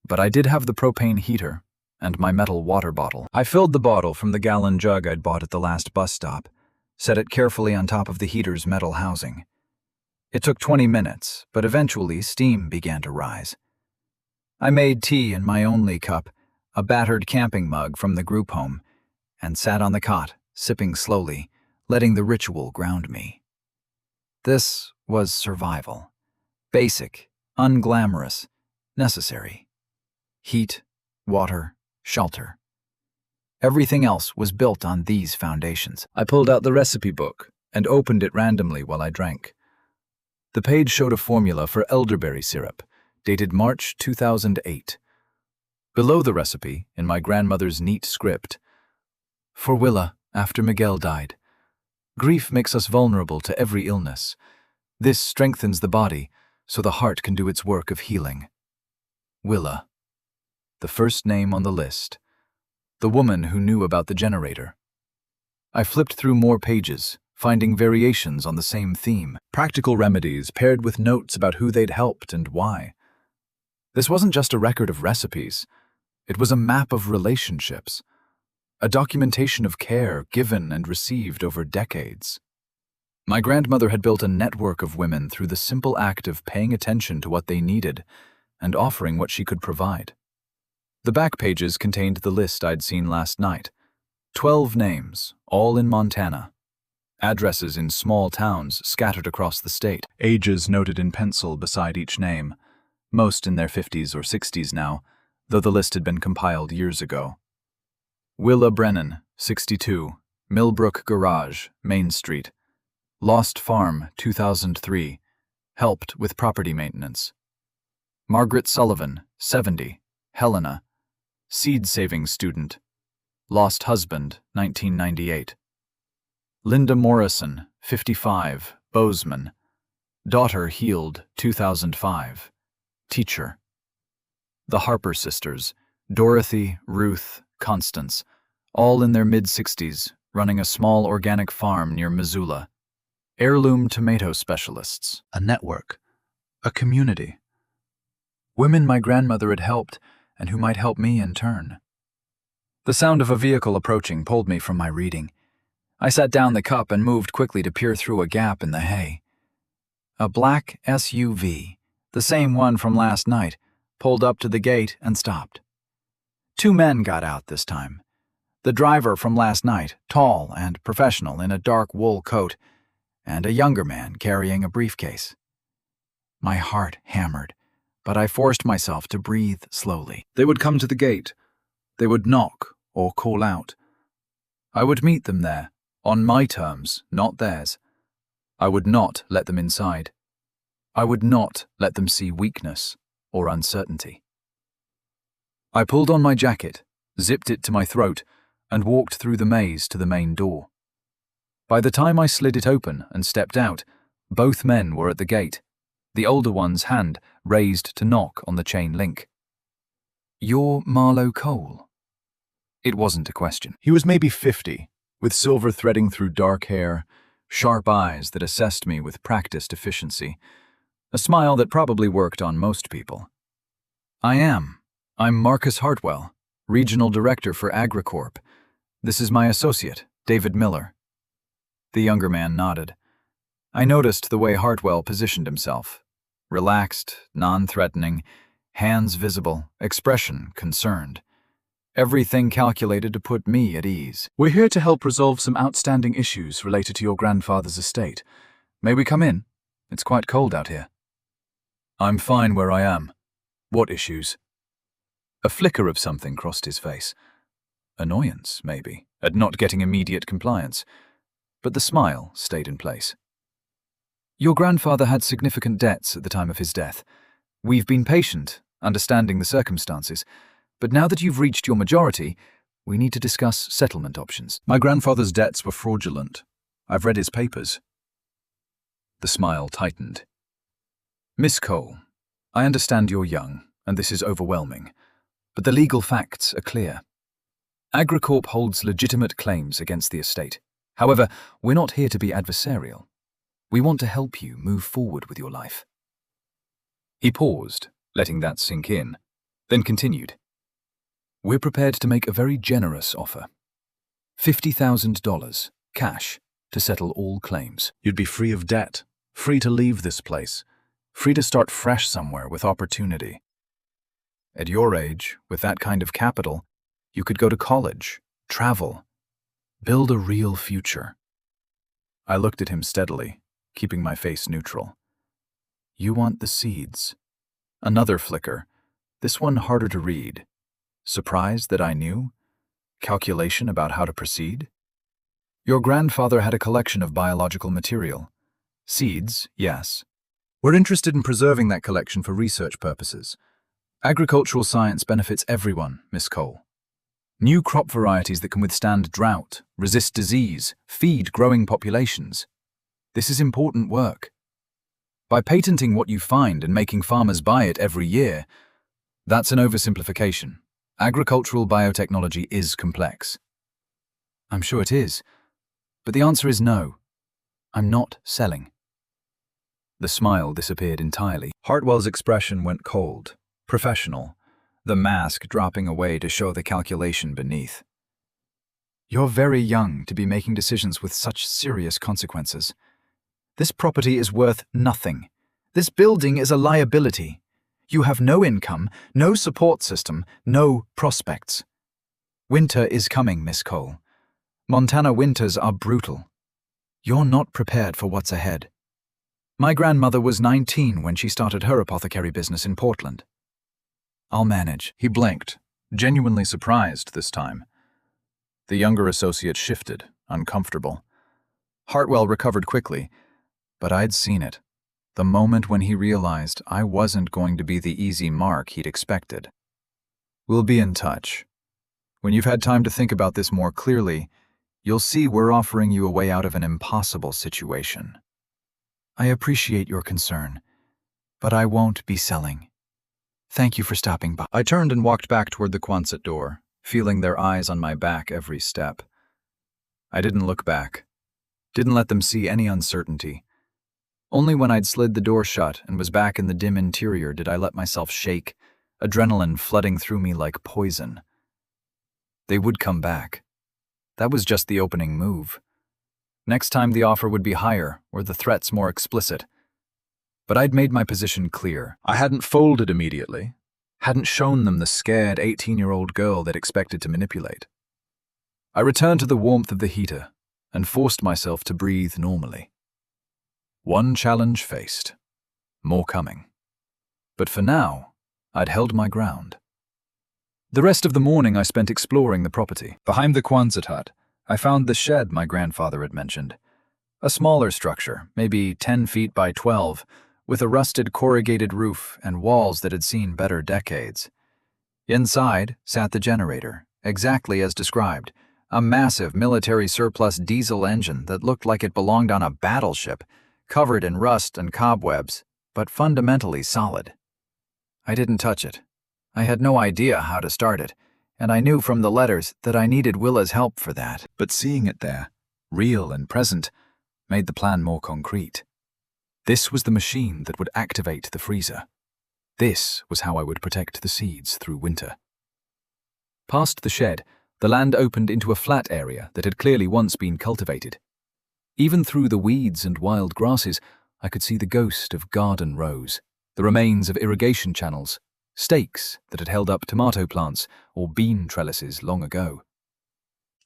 but I did have the propane heater and my metal water bottle. I filled the bottle from the gallon jug I'd bought at the last bus stop, set it carefully on top of the heater's metal housing. It took 20 minutes, but eventually steam began to rise. I made tea in my only cup, a battered camping mug from the group home, and sat on the cot, sipping slowly, letting the ritual ground me. This was survival. Basic, unglamorous, necessary. Heat, water, shelter. Everything else was built on these foundations. I pulled out the recipe book and opened it randomly while I drank. The page showed a formula for elderberry syrup, dated March 2008. Below the recipe, in my grandmother's neat script, "For Willa, after Miguel died. Grief makes us vulnerable to every illness. This strengthens the body, so the heart can do its work of healing. Willa." The first name on the list. The woman who knew about the generator. I flipped through more pages, finding variations on the same theme. Practical remedies paired with notes about who they'd helped and why. This wasn't just a record of recipes. It was a map of relationships, a documentation of care given and received over decades. My grandmother had built a network of women through the simple act of paying attention to what they needed and offering what she could provide. The back pages contained the list I'd seen last night. 12 names, all in Montana. Addresses in small towns scattered across the state. Ages noted in pencil beside each name. Most in their 50s or 60s now, though the list had been compiled years ago. Willa Brennan, 62, Millbrook Garage, Main Street. Lost Farm, 2003, helped with property maintenance. Margaret Sullivan, 70, Helena, seed-saving student. Lost husband, 1998. Linda Morrison, 55, Bozeman. Daughter healed, 2005. Teacher. The Harper sisters, Dorothy, Ruth, Constance, all in their mid-60s, running a small organic farm near Missoula. Heirloom tomato specialists. A network. A community. Women my grandmother had helped, and who might help me in turn. The sound of a vehicle approaching pulled me from my reading. I sat down the cup and moved quickly to peer through a gap in the hay. A black SUV, the same one from last night, pulled up to the gate and stopped. 2 men got out this time. The driver from last night, tall and professional in a dark wool coat, and a younger man carrying a briefcase. My heart hammered, but I forced myself to breathe slowly. They would come to the gate. They would knock, or call out. I would meet them there, on my terms, not theirs. I would not let them inside. I would not let them see weakness or uncertainty. I pulled on my jacket, zipped it to my throat, and walked through the maze to the main door. By the time I slid it open and stepped out, both men were at the gate, the older one's hand raised to knock on the chain link. "You're Marlowe Cole?" It wasn't a question. He was maybe 50, with silver threading through dark hair, sharp eyes that assessed me with practiced efficiency, a smile that probably worked on most people. I'm Marcus Hartwell, Regional Director for AgriCorp. This is my associate, David Miller." The younger man nodded. I noticed the way Hartwell positioned himself. Relaxed, non-threatening, hands visible, expression concerned. Everything calculated to put me at ease. "We're here to help resolve some outstanding issues related to your grandfather's estate. May we come in? It's quite cold out here." "I'm fine where I am. What issues?" A flicker of something crossed his face. Annoyance, maybe, at not getting immediate compliance. But the smile stayed in place. "Your grandfather had significant debts at the time of his death. We've been patient, understanding the circumstances. But now that you've reached your majority, we need to discuss settlement options." "My grandfather's debts were fraudulent. I've read his papers." The smile tightened. "Miss Cole, I understand you're young, and this is overwhelming. But the legal facts are clear. AgriCorp holds legitimate claims against the estate. However, we're not here to be adversarial. We want to help you move forward with your life." He paused, letting that sink in, then continued. "We're prepared to make a very generous offer. $50,000, cash, to settle all claims." "You'd be free of debt, free to leave this place, free to start fresh somewhere with opportunity. At your age, with that kind of capital, you could go to college, travel, build a real future." I looked at him steadily, keeping my face neutral. "You want the seeds." Another flicker, this one harder to read. Surprise that I knew? Calculation about how to proceed? "Your grandfather had a collection of biological material. Seeds, yes. We're interested in preserving that collection for research purposes. Agricultural science benefits everyone, Miss Cole. New crop varieties that can withstand drought, resist disease, feed growing populations. This is important work. By patenting what you find and making farmers buy it every year, that's an oversimplification. Agricultural biotechnology is complex." "I'm sure it is, but the answer is no. I'm not selling." The smile disappeared entirely. Hartwell's expression went cold, professional, the mask dropping away to show the calculation beneath. "You're very young to be making decisions with such serious consequences. This property is worth nothing. This building is a liability. You have no income, no support system, no prospects. Winter is coming, Miss Cole. Montana winters are brutal. You're not prepared for what's ahead. My grandmother was 19 when she started her apothecary business in Portland. I'll manage." He blinked, genuinely surprised this time. The younger associate shifted, uncomfortable. Hartwell recovered quickly, but I'd seen it. The moment when he realized I wasn't going to be the easy mark he'd expected. "We'll be in touch. When you've had time to think about this more clearly, you'll see we're offering you a way out of an impossible situation." "I appreciate your concern, but I won't be selling. Thank you for stopping by." I turned and walked back toward the Quonset door, feeling their eyes on my back every step. I didn't look back, didn't let them see any uncertainty. Only when I'd slid the door shut and was back in the dim interior did I let myself shake, adrenaline flooding through me like poison. They would come back. That was just the opening move. Next time the offer would be higher, or the threats more explicit. But I'd made my position clear. I hadn't folded immediately, hadn't shown them the scared 18-year-old girl they'd expected to manipulate. I returned to the warmth of the heater and forced myself to breathe normally. One challenge faced. More coming. But for now, I'd held my ground. The rest of the morning I spent exploring the property. Behind the Quonset hut, I found the shed my grandfather had mentioned. A smaller structure, maybe 10 feet by 12, with a rusted corrugated roof and walls that had seen better decades. Inside sat the generator, exactly as described, a massive military surplus diesel engine that looked like it belonged on a battleship, covered in rust and cobwebs, but fundamentally solid. I didn't touch it. I had no idea how to start it, and I knew from the letters that I needed Willa's help for that. But seeing it there, real and present, made the plan more concrete. This was the machine that would activate the freezer. This was how I would protect the seeds through winter. Past the shed, the land opened into a flat area that had clearly once been cultivated. Even through the weeds and wild grasses, I could see the ghost of garden rows, the remains of irrigation channels, stakes that had held up tomato plants or bean trellises long ago.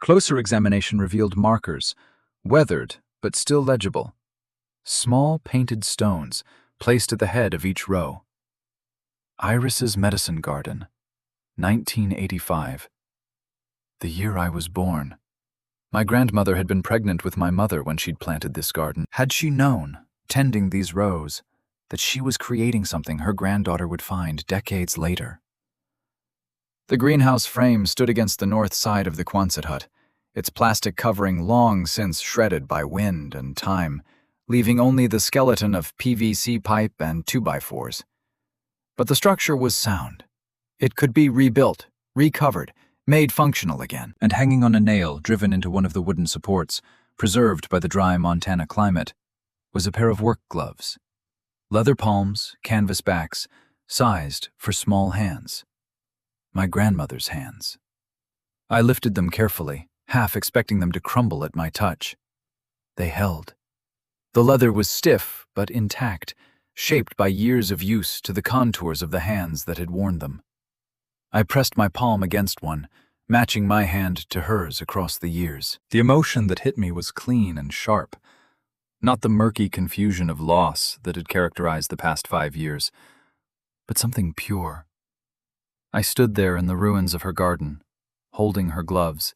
Closer examination revealed markers, weathered but still legible. Small painted stones placed at the head of each row. Iris's Medicine Garden, 1985. The year I was born. My grandmother had been pregnant with my mother when she'd planted this garden. Had she known, tending these rows, that she was creating something her granddaughter would find decades later? The greenhouse frame stood against the north side of the Quonset hut, its plastic covering long since shredded by wind and time, leaving only the skeleton of PVC pipe and 2x4s. But the structure was sound. It could be rebuilt, recovered, made functional again. And hanging on a nail driven into one of the wooden supports, preserved by the dry Montana climate, was a pair of work gloves. Leather palms, canvas backs, sized for small hands. My grandmother's hands. I lifted them carefully, half expecting them to crumble at my touch. They held. The leather was stiff but intact, shaped by years of use to the contours of the hands that had worn them. I pressed my palm against one, matching my hand to hers across the years. The emotion that hit me was clean and sharp, not the murky confusion of loss that had characterized the past 5 years, but something pure. I stood there in the ruins of her garden, holding her gloves,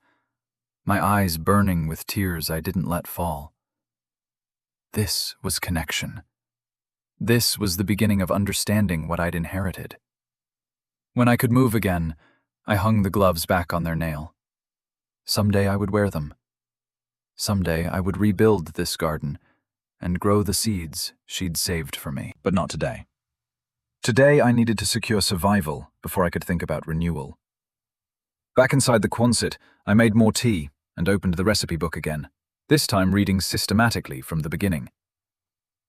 my eyes burning with tears I didn't let fall. This was connection. This was the beginning of understanding what I'd inherited. When I could move again, I hung the gloves back on their nail. Someday I would wear them. Someday I would rebuild this garden and grow the seeds she'd saved for me. But not today. Today I needed to secure survival before I could think about renewal. Back inside the Quonset, I made more tea and opened the recipe book again, this time reading systematically from the beginning.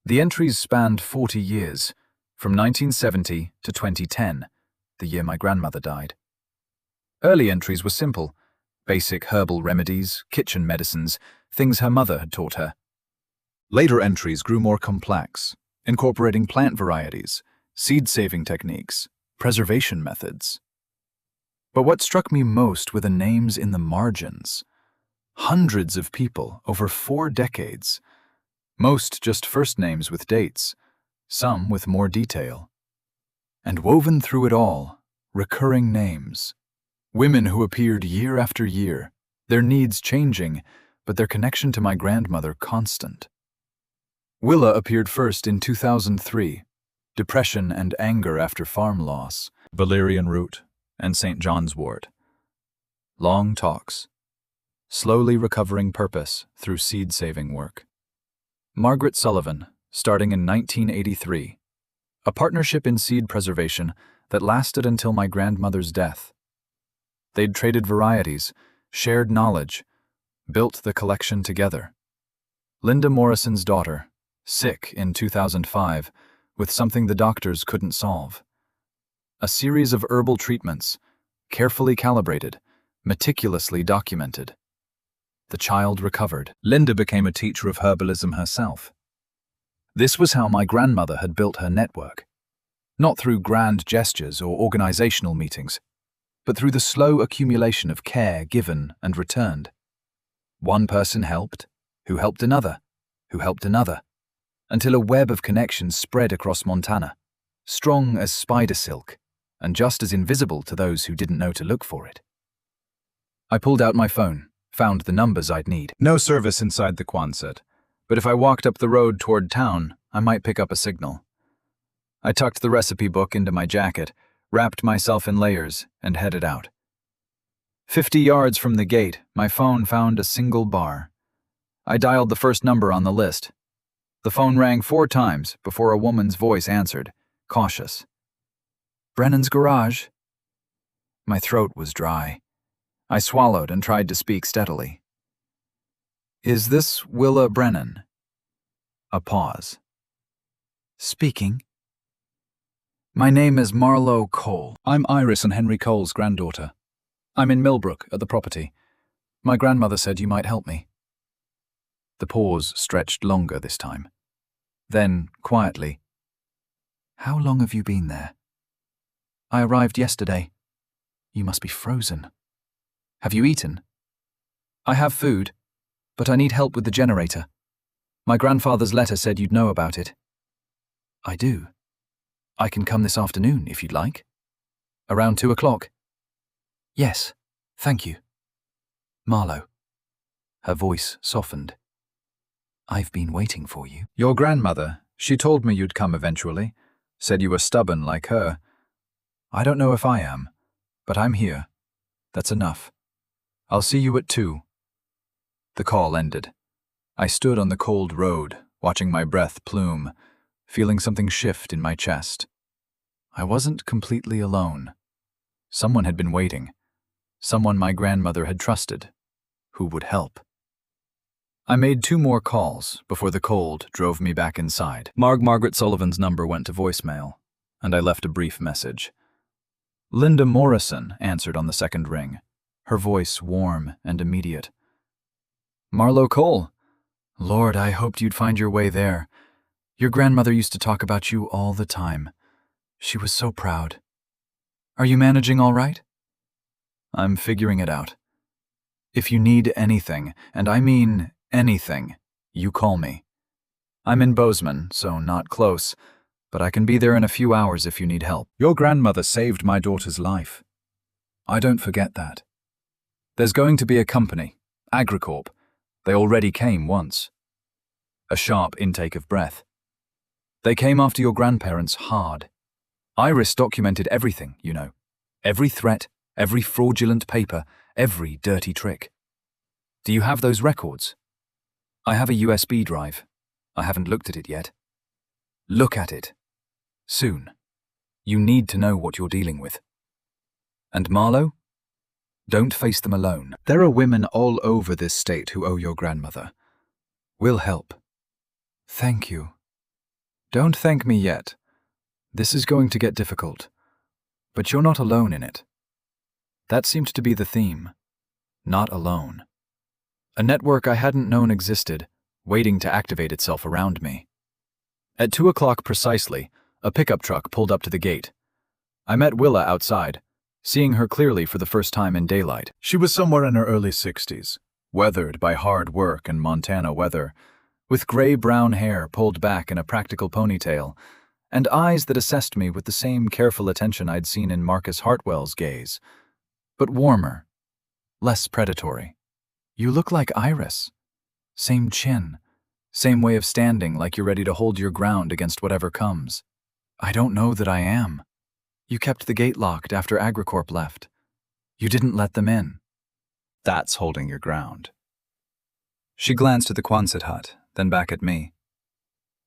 The entries spanned 40 years, from 1970 to 2010, the year my grandmother died. Early entries were simple, basic herbal remedies, kitchen medicines, things her mother had taught her. Later entries grew more complex, incorporating plant varieties, seed-saving techniques, preservation methods. But what struck me most were the names in the margins. Hundreds of people over 4 decades, most just first names with dates, some with more detail. And woven through it all, recurring names. Women who appeared year after year, their needs changing, but their connection to my grandmother constant. Willa appeared first in 2003, depression and anger after farm loss, valerian root, and St. John's wort. Long talks, slowly recovering purpose through seed-saving work. Margaret Sullivan, starting in 1983, a partnership in seed preservation that lasted until my grandmother's death. They'd traded varieties, shared knowledge, built the collection together. Linda Morrison's daughter, sick in 2005, with something the doctors couldn't solve. A series of herbal treatments, carefully calibrated, meticulously documented. The child recovered. Linda became a teacher of herbalism herself. This was how my grandmother had built her network. Not through grand gestures or organizational meetings, but through the slow accumulation of care given and returned. One person helped, who helped another, who helped another, until a web of connections spread across Montana, strong as spider silk, and just as invisible to those who didn't know to look for it. I pulled out my phone, found the numbers I'd need. No service inside the Quonset, but if I walked up the road toward town, I might pick up a signal. I tucked the recipe book into my jacket, wrapped myself in layers, and headed out. 50 yards from the gate, my phone found a single bar. I dialed the first number on the list. The phone rang 4 times before a woman's voice answered, cautious. "Brennan's garage." My throat was dry. I swallowed and tried to speak steadily. "Is this Willa Brennan?" A pause. "Speaking." "My name is Marlo Cole. I'm Iris and Henry Cole's granddaughter. I'm in Millbrook at the property. My grandmother said you might help me." The pause stretched longer this time. Then, quietly, "How long have you been there?" "I arrived yesterday." "You must be frozen." "Have you eaten?" "I have food, but I need help with the generator. My grandfather's letter said you'd know about it." "I do. I can come this afternoon if you'd like." "Around 2 o'clock?" "Yes, thank you." "Marlo." Her voice softened. "I've been waiting for you." "Your grandmother, she told me you'd come eventually. Said you were stubborn like her. I don't know if I am, but I'm here. That's enough. I'll see you at 2. The call ended. I stood on the cold road, watching my breath plume, feeling something shift in my chest. I wasn't completely alone. Someone had been waiting. Someone my grandmother had trusted, who would help. I made 2 more calls before the cold drove me back inside. Margaret Sullivan's number went to voicemail, and I left a brief message. Linda Morrison answered on the second ring, her voice warm and immediate. "Marlo Cole. Lord, I hoped you'd find your way there. Your grandmother used to talk about you all the time. She was so proud. Are you managing all right?" "I'm figuring it out. If you need anything, and I mean anything, you call me. I'm in Bozeman, so not close, but I can be there in a few hours if you need help. Your grandmother saved my daughter's life. I don't forget that. There's going to be a company, Agricorp. They already came once." A sharp intake of breath. "They came after your grandparents hard. Iris documented everything, you know. Every threat, every fraudulent paper, every dirty trick. Do you have those records?" "I have a USB drive. I haven't looked at it yet." "Look at it. Soon. You need to know what you're dealing with. And Marlo? Don't face them alone. There are women all over this state who owe your grandmother. We'll help." "Thank you." "Don't thank me yet. This is going to get difficult. But you're not alone in it." That seemed to be the theme. Not alone. A network I hadn't known existed, waiting to activate itself around me. At 2 o'clock precisely, a pickup truck pulled up to the gate. I met Willa outside, seeing her clearly for the first time in daylight. She was somewhere in her early 60s, weathered by hard work and Montana weather, with gray-brown hair pulled back in a practical ponytail, and eyes that assessed me with the same careful attention I'd seen in Marcus Hartwell's gaze, but warmer, less predatory. "You look like Iris. Same chin, same way of standing like you're ready to hold your ground against whatever comes." "I don't know that I am. You kept the gate locked after Agricorp left. You didn't let them in." "That's holding your ground." She glanced at the Quonset hut, then back at me.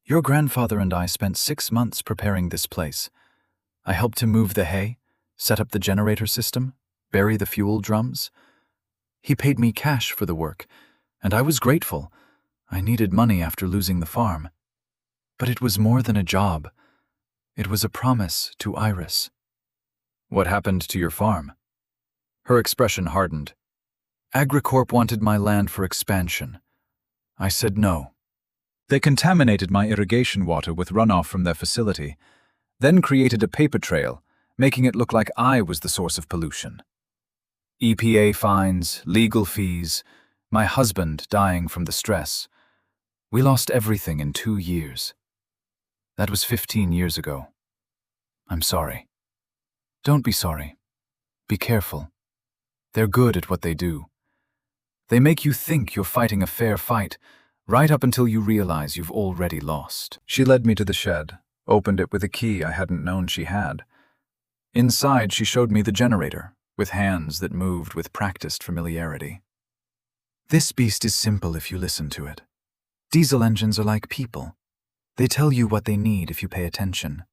"Your grandfather and I spent 6 months preparing this place. I helped him move the hay, set up the generator system, bury the fuel drums. He paid me cash for the work, and I was grateful. I needed money after losing the farm. But it was more than a job. It was a promise to Iris." "What happened to your farm?" Her expression hardened. "Agricorp wanted my land for expansion. I said no. They contaminated my irrigation water with runoff from their facility, then created a paper trail, making it look like I was the source of pollution. EPA fines, legal fees, my husband dying from the stress. We lost everything in 2 years. That was 15 years ago. I'm sorry." Don't be sorry. Be careful. They're good at what they do. They make you think you're fighting a fair fight, right up until you realize you've already lost. She led me to the shed, opened it with a key I hadn't known she had. Inside, she showed me the generator, with hands that moved with practiced familiarity. This beast is simple if you listen to it. Diesel engines are like people. They tell you what they need if you pay attention.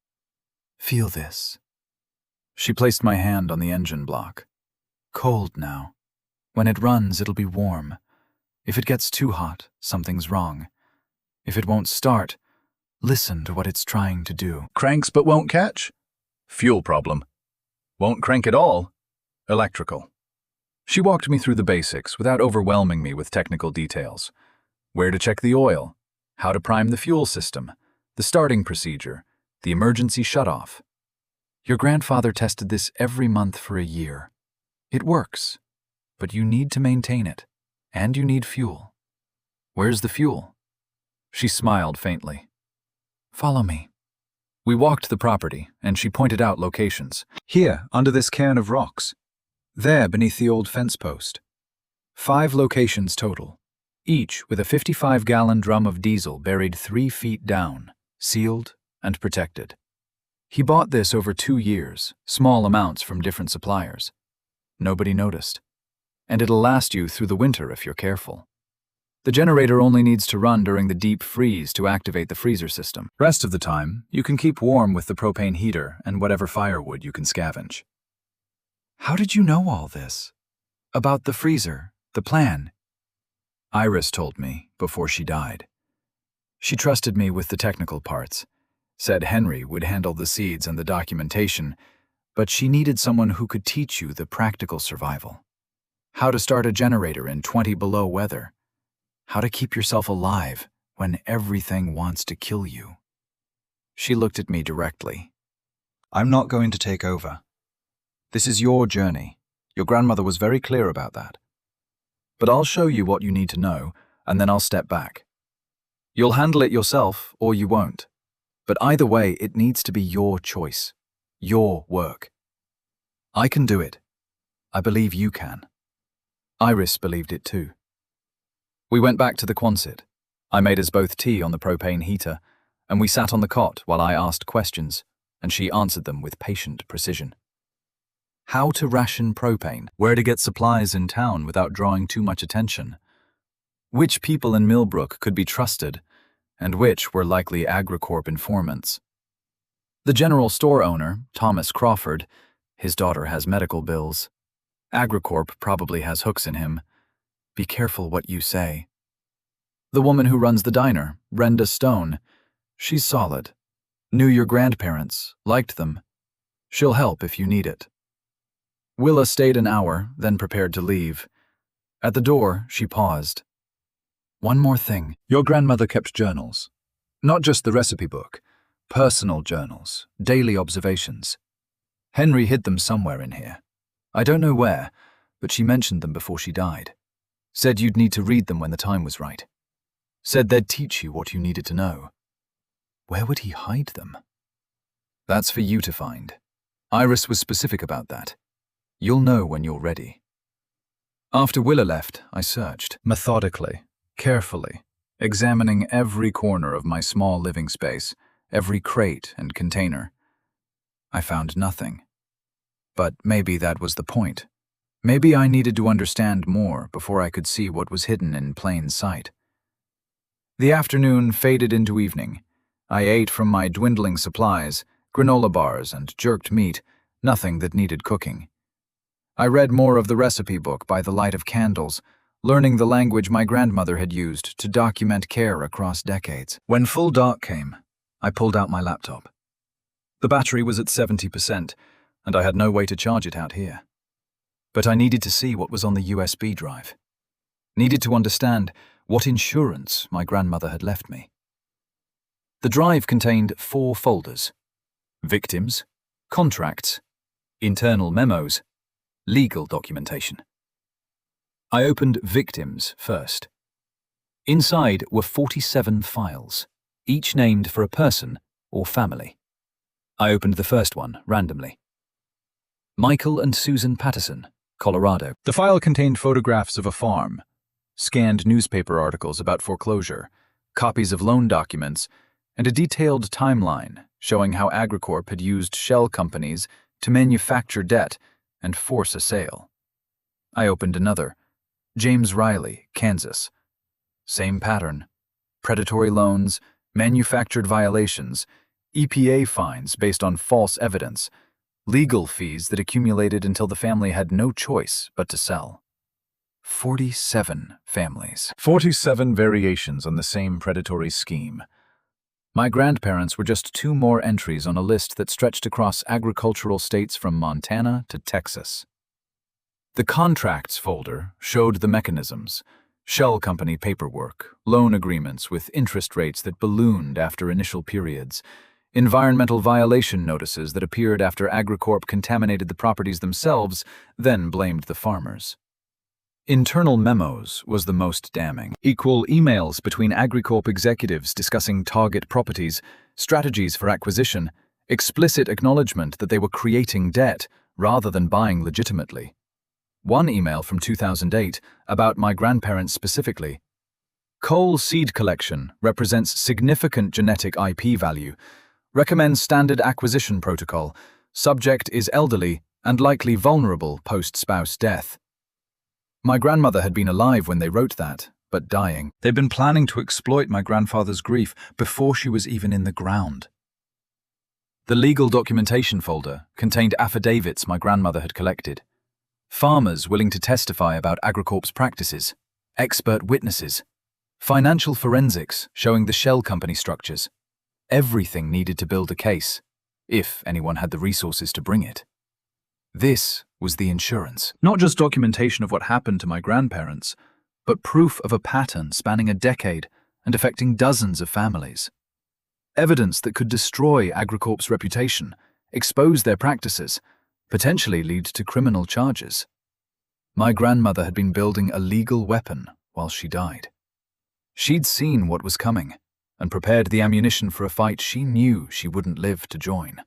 Feel this. She placed my hand on the engine block. Cold now. When it runs, it'll be warm. If it gets too hot, something's wrong. If it won't start, listen to what it's trying to do.
Cranks but won't catch? Fuel problem. Won't crank at all? Electrical. She walked me through the basics without overwhelming me with technical details. Where to check the oil, how to prime the fuel system, the starting procedure, the emergency shutoff. Your grandfather tested this every month for a year. It works, but you need to maintain it, and you need fuel. Where's the fuel? She smiled faintly. Follow me. We walked the property, and she pointed out locations. Here, under this cairn of rocks. There, beneath the old fence post. 5 locations total, each with a 55-gallon drum of diesel buried 3 feet down, sealed and protected. He bought this over 2 years, small amounts from different suppliers. Nobody noticed. And it'll last you through the winter if you're careful. The generator only needs to run during the deep freeze to activate the freezer system. Rest of the time, you can keep warm with the propane heater and whatever firewood you can scavenge. How did you know all this? About the freezer, the plan? Iris told me before she died. She trusted me with the technical parts, said Henry would handle the seeds and the documentation, but she needed someone who could teach you the practical survival. How to start a generator in 20 below weather. How to keep yourself alive when everything wants to kill you. She looked at me directly. I'm not going to take over. This is your journey. Your grandmother was very clear about that. But I'll show you what you need to know, and then I'll step back. You'll handle it yourself, or you won't. But either way, it needs to be your choice. Your work. I can do it. I believe you can. Iris believed it too. We went back to the Quonset. I made us both tea on the propane heater, and we sat on the cot while I asked questions, and she answered them with patient precision. How to ration propane, where to get supplies in town without drawing too much attention, which people in Millbrook could be trusted, and which were likely AgriCorp informants. The general store owner, Thomas Crawford, his daughter has medical bills. AgriCorp probably has hooks in him. Be careful what you say. The woman who runs the diner, Brenda Stone, she's solid. Knew your grandparents, liked them. She'll help if you need it. Willa stayed an hour, then prepared to leave. At the door, she paused. One more thing. Your grandmother kept journals. Not just the recipe book. Personal journals, daily observations. Henry hid them somewhere in here. I don't know where, but she mentioned them before she died. Said you'd need to read them when the time was right. Said they'd teach you what you needed to know. Where would he hide them? That's for you to find. Iris was specific about that. You'll know when you're ready. After Willa left, I searched. Methodically, carefully, examining every corner of my small living space, every crate and container. I found nothing. But maybe that was the point. Maybe I needed to understand more before I could see what was hidden in plain sight. The afternoon faded into evening. I ate from my dwindling supplies, granola bars and jerked meat, nothing that needed cooking. I read more of the recipe book by the light of candles, learning the language my grandmother had used to document care across decades. When full dark came, I pulled out my laptop. The battery was at 70%, and I had no way to charge it out here. But I needed to see what was on the USB drive. Needed to understand what insurance my grandmother had left me. The drive contained 4 folders: victims, contracts, internal memos, legal documentation. I opened victims first. Inside were 47 files, each named for a person or family. I opened the first one randomly.
Michael and Susan Patterson, Colorado.
The file contained photographs of a farm, scanned newspaper articles about foreclosure, copies of loan documents, and a detailed timeline showing how Agricorp had used shell companies to manufacture debt and force a sale. I opened another. James Riley, Kansas. Same pattern. Predatory loans, manufactured violations, EPA fines based on false evidence, legal fees that accumulated until the family had no choice but to sell. 47 families. 47 variations on the same predatory scheme. My grandparents were just 2 more entries on a list that stretched across agricultural states from Montana to Texas. The contracts folder showed the mechanisms: shell company paperwork, loan agreements with interest rates that ballooned after initial periods, environmental violation notices that appeared after Agricorp contaminated the properties themselves, then blamed the farmers. Internal memos was the most damning. Equal emails between Agricorp executives discussing target properties, strategies for acquisition, explicit acknowledgement that they were creating debt rather than buying legitimately. One email from 2008 about my grandparents specifically. Coal seed collection represents significant genetic IP value. Recommends standard acquisition protocol. Subject is elderly and likely vulnerable post-spouse death. My grandmother had been alive when they wrote that, but dying. They'd been planning to exploit my grandfather's grief before she was even in the ground. The legal documentation folder contained affidavits my grandmother had collected. Farmers willing to testify about Agricorp's practices, expert witnesses, financial forensics showing the shell company structures. Everything needed to build a case, if anyone had the resources to bring it. This was the insurance. Not just documentation of what happened to my grandparents, but proof of a pattern spanning a decade and affecting dozens of families. Evidence that could destroy Agricorp's reputation, expose their practices, potentially lead to criminal charges. My grandmother had been building a legal weapon while she died. She'd seen what was coming and prepared the ammunition for a fight she knew she wouldn't live to join.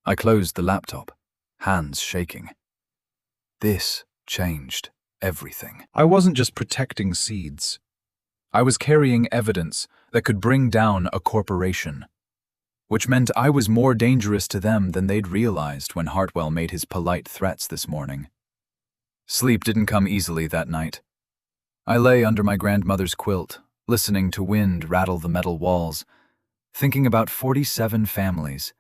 I closed the laptop, hands shaking. This changed everything. I wasn't just protecting seeds. I was carrying evidence that could bring down a corporation, which meant I was more dangerous to them than they'd realized when Hartwell made his polite threats this morning. Sleep didn't come easily that night. I lay under my grandmother's quilt, listening to wind rattle the metal walls, thinking about 47 families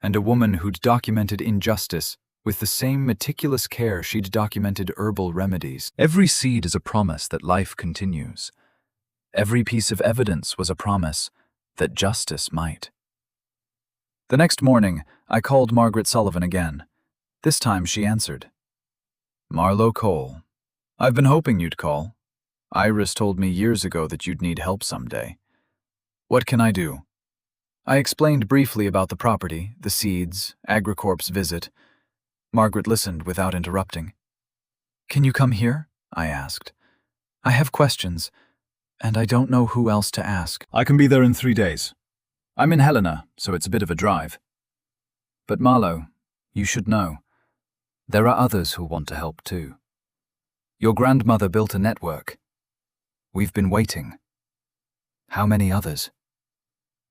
and a woman who'd documented injustice with the same meticulous care she'd documented herbal remedies. Every seed is a promise that life continues. Every piece of evidence was a promise that justice might. The next morning, I called Margaret Sullivan again. This time she answered. Marlo Cole. I've been hoping you'd call. Iris told me years ago that you'd need help someday. What can I do? I explained briefly about the property, the seeds, Agricorp's visit. Margaret listened without interrupting. Can you come here? I asked. I have questions, and I don't know who else to ask. I can be there in 3 days. I'm in Helena, so it's a bit of a drive. But Marlo, you should know, there are others who want to help too. Your grandmother built a network. We've been waiting. How many others?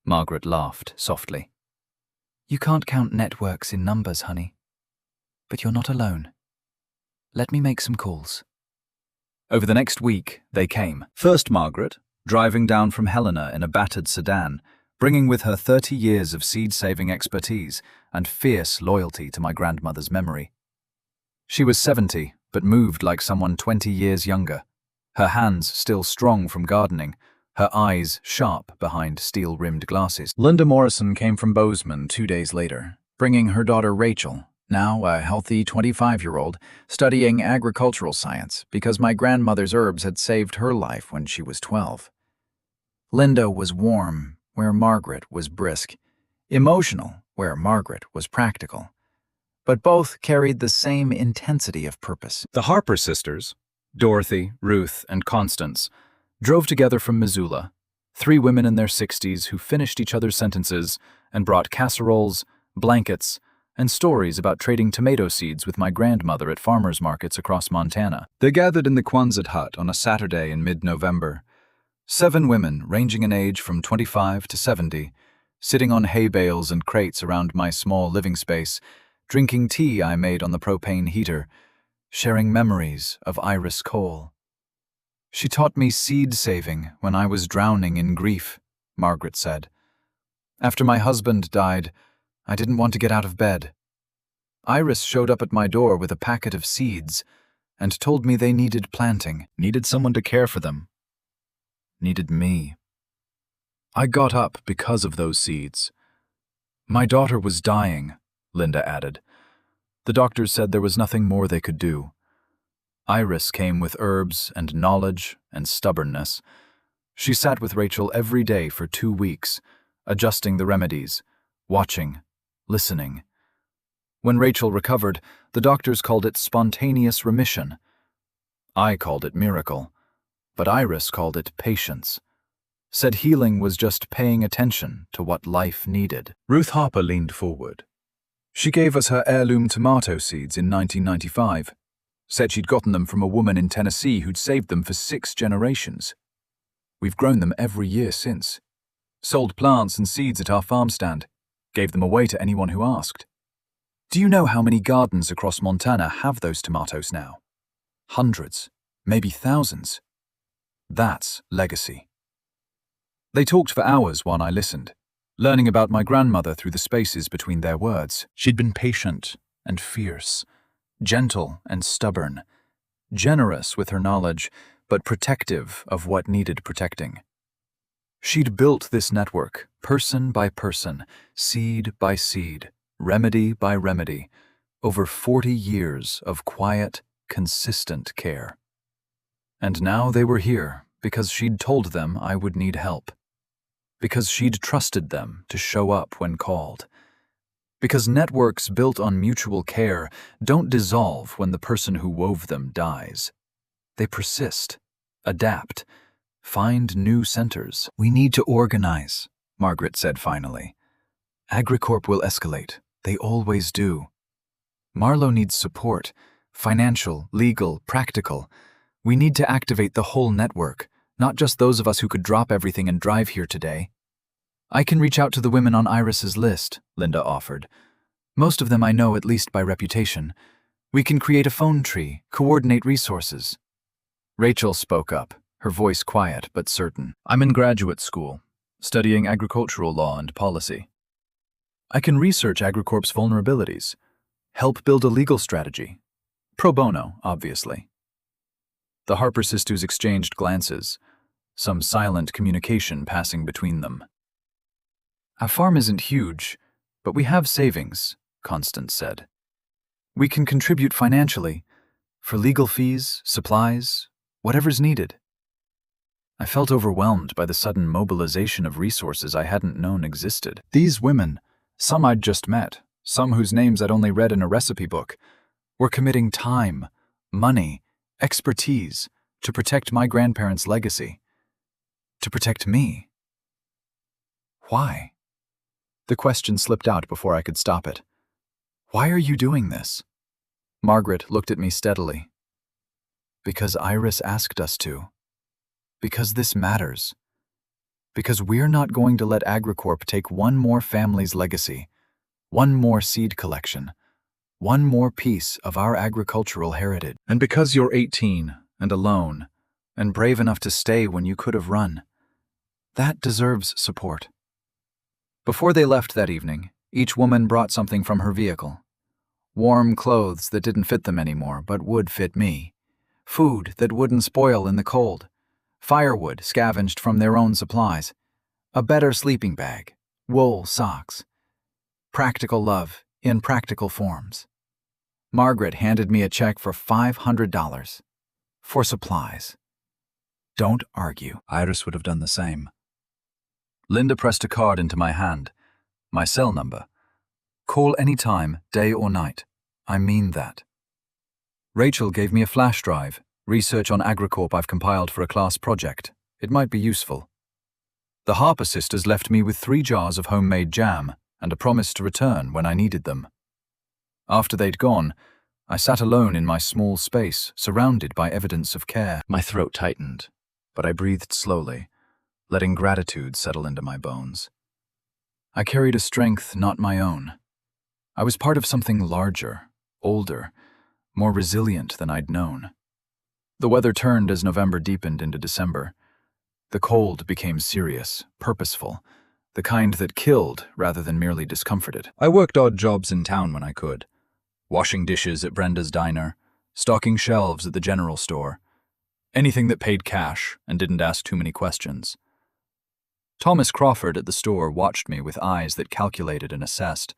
Margaret laughed softly. You can't count networks in numbers, honey. But you're not alone. Let me make some calls. Over the next week, they came. First Margaret, driving down from Helena in a battered sedan, bringing with her 30 years of seed-saving expertise and fierce loyalty to my grandmother's memory. She was 70, but moved like someone 20 years younger, her hands still strong from gardening, her eyes sharp behind steel-rimmed glasses. Linda Morrison came from Bozeman 2 days later, bringing her daughter Rachel, now a healthy 25-year-old, studying agricultural science because my grandmother's herbs had saved her life when she was 12. Linda was warm, where Margaret was brisk, emotional, where Margaret was practical. But both carried the same intensity of purpose. The Harper sisters, Dorothy, Ruth, and Constance, drove together from Missoula, 3 women in their 60s who finished each other's sentences and brought casseroles, blankets,
and stories about trading tomato seeds with my grandmother at farmers markets across Montana.
They gathered in the Quonset hut on a Saturday in mid-November. 7 women, ranging in age from 25 to 70, sitting on hay bales and crates around my small living space, drinking tea I made on the propane heater, sharing memories of Iris Cole. "She taught me seed saving when I was drowning in grief," Margaret said. "After my husband died, I didn't want to get out of bed. Iris showed up at my door with a packet of seeds and told me they needed planting, needed someone to care for them, needed me. I got up because of those seeds. My daughter was dying," Linda added. "The doctors said there was nothing more they could do. Iris came with herbs and knowledge and stubbornness. She sat with Rachel every day for 2 weeks, adjusting the remedies, watching, listening. When Rachel recovered, the doctors called it spontaneous remission. I called it miracle, but Iris called it patience. Said healing was just paying attention to what life needed." Ruth Harper leaned forward. "She gave us her heirloom tomato seeds in 1995. Said she'd gotten them from a woman in Tennessee who'd saved them for 6 generations. We've grown them every year since. Sold plants and seeds at our farm stand. Gave them away to anyone who asked. Do you know how many gardens across Montana have those tomatoes now? Hundreds, maybe thousands. That's legacy." They talked for hours while I listened, learning about my grandmother through the spaces between their words. She'd been patient and fierce, gentle and stubborn, generous with her knowledge, but protective of what needed protecting. She'd built this network, person by person, seed by seed, remedy by remedy, over 40 years of quiet, consistent care. And now they were here because she'd told them I would need help. Because she'd trusted them to show up when called. Because networks built on mutual care don't dissolve when the person who wove them dies. They persist, adapt, find new centers. "We need to organize," Margaret said finally. "AgriCorp will escalate. They always do. Marlowe needs support, financial, legal, practical. We need to activate the whole network, not just those of us who could drop everything and drive here today. I can reach out to the women on Iris's list," Linda offered. "Most of them I know at least by reputation. We can create a phone tree, coordinate resources." Rachel spoke up, her voice quiet but certain. "I'm in graduate school, studying agricultural law and policy. I can research AgriCorp's vulnerabilities, help build a legal strategy. Pro bono, obviously." The Harper sisters exchanged glances, some silent communication passing between them. "Our farm isn't huge, but we have savings," Constance said. "We can contribute financially, for legal fees, supplies, whatever's needed." I felt overwhelmed by the sudden mobilization of resources I hadn't known existed. These women, some I'd just met, some whose names I'd only read in a recipe book, were committing time, money, expertise to protect my grandparents' legacy. To protect me. Why? The question slipped out before I could stop it. "Why are you doing this?" Margaret looked at me steadily. "Because Iris asked us to. Because this matters. Because we're not going to let AgriCorp take one more family's legacy, one more seed collection, one more piece of our agricultural heritage. And because you're 18 and alone and brave enough to stay when you could have run. That deserves support." Before they left that evening, each woman brought something from her vehicle. Warm clothes that didn't fit them anymore but would fit me. Food that wouldn't spoil in the cold. Firewood scavenged from their own supplies. A better sleeping bag. Wool socks. Practical love in practical forms. Margaret handed me a check for $500. For supplies. Don't argue. Iris would have done the same. Linda pressed a card into my hand. My cell number. Call anytime, day or night. I mean that. Rachel gave me a flash drive, research on AgriCorp I've compiled for a class project. It might be useful. The Harper sisters left me with 3 jars of homemade jam and a promise to return when I needed them.
After they'd gone, I sat alone in my small space, surrounded by evidence of care.
My throat tightened, but I breathed slowly, letting gratitude settle into my bones.
I carried a strength not my own. I was part of something larger, older, more resilient than I'd known. The weather turned as November deepened into December. The cold became serious, purposeful, the kind that killed rather than merely discomforted.
I worked odd jobs in town when I could. Washing dishes at Brenda's diner, stocking shelves at the general store. Anything that paid cash and didn't ask too many questions. Thomas Crawford at the store watched me with eyes that calculated and assessed,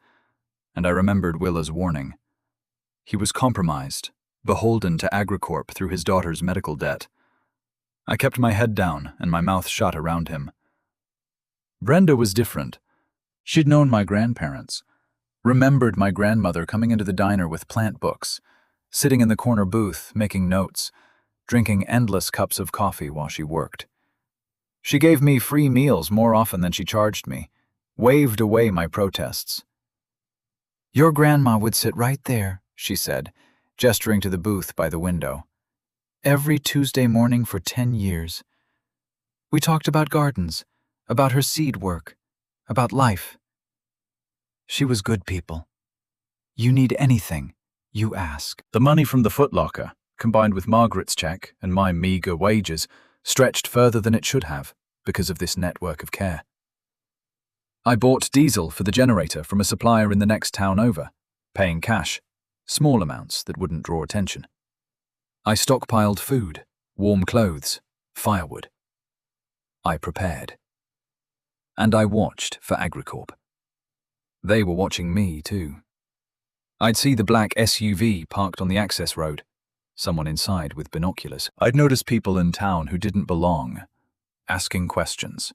and I remembered Willa's warning. He was compromised, beholden to Agricorp through his daughter's medical debt. I kept my head down and my mouth shut around him. Brenda was different. She'd known my grandparents, remembered my grandmother coming into the diner with plant books, sitting in the corner booth making notes, drinking endless cups of coffee while she worked. She gave me free meals more often than she charged me, waved away my protests. "Your grandma would sit right there," she said, gesturing to the booth by the window. "Every Tuesday morning for 10 years. We talked about gardens, about her seed work, about life. She was good people. You need anything, you ask." The money from the footlocker, combined with Margaret's check and my meager wages, stretched further than it should have because of this network of care. I bought diesel for the generator from a supplier in the next town over, paying cash, small amounts that wouldn't draw attention. I stockpiled food, warm clothes, firewood. I prepared. And I watched for Agricorp. They were watching me, too. I'd see the black SUV parked on the access road, someone inside with binoculars. I'd notice people in town who didn't belong, asking questions.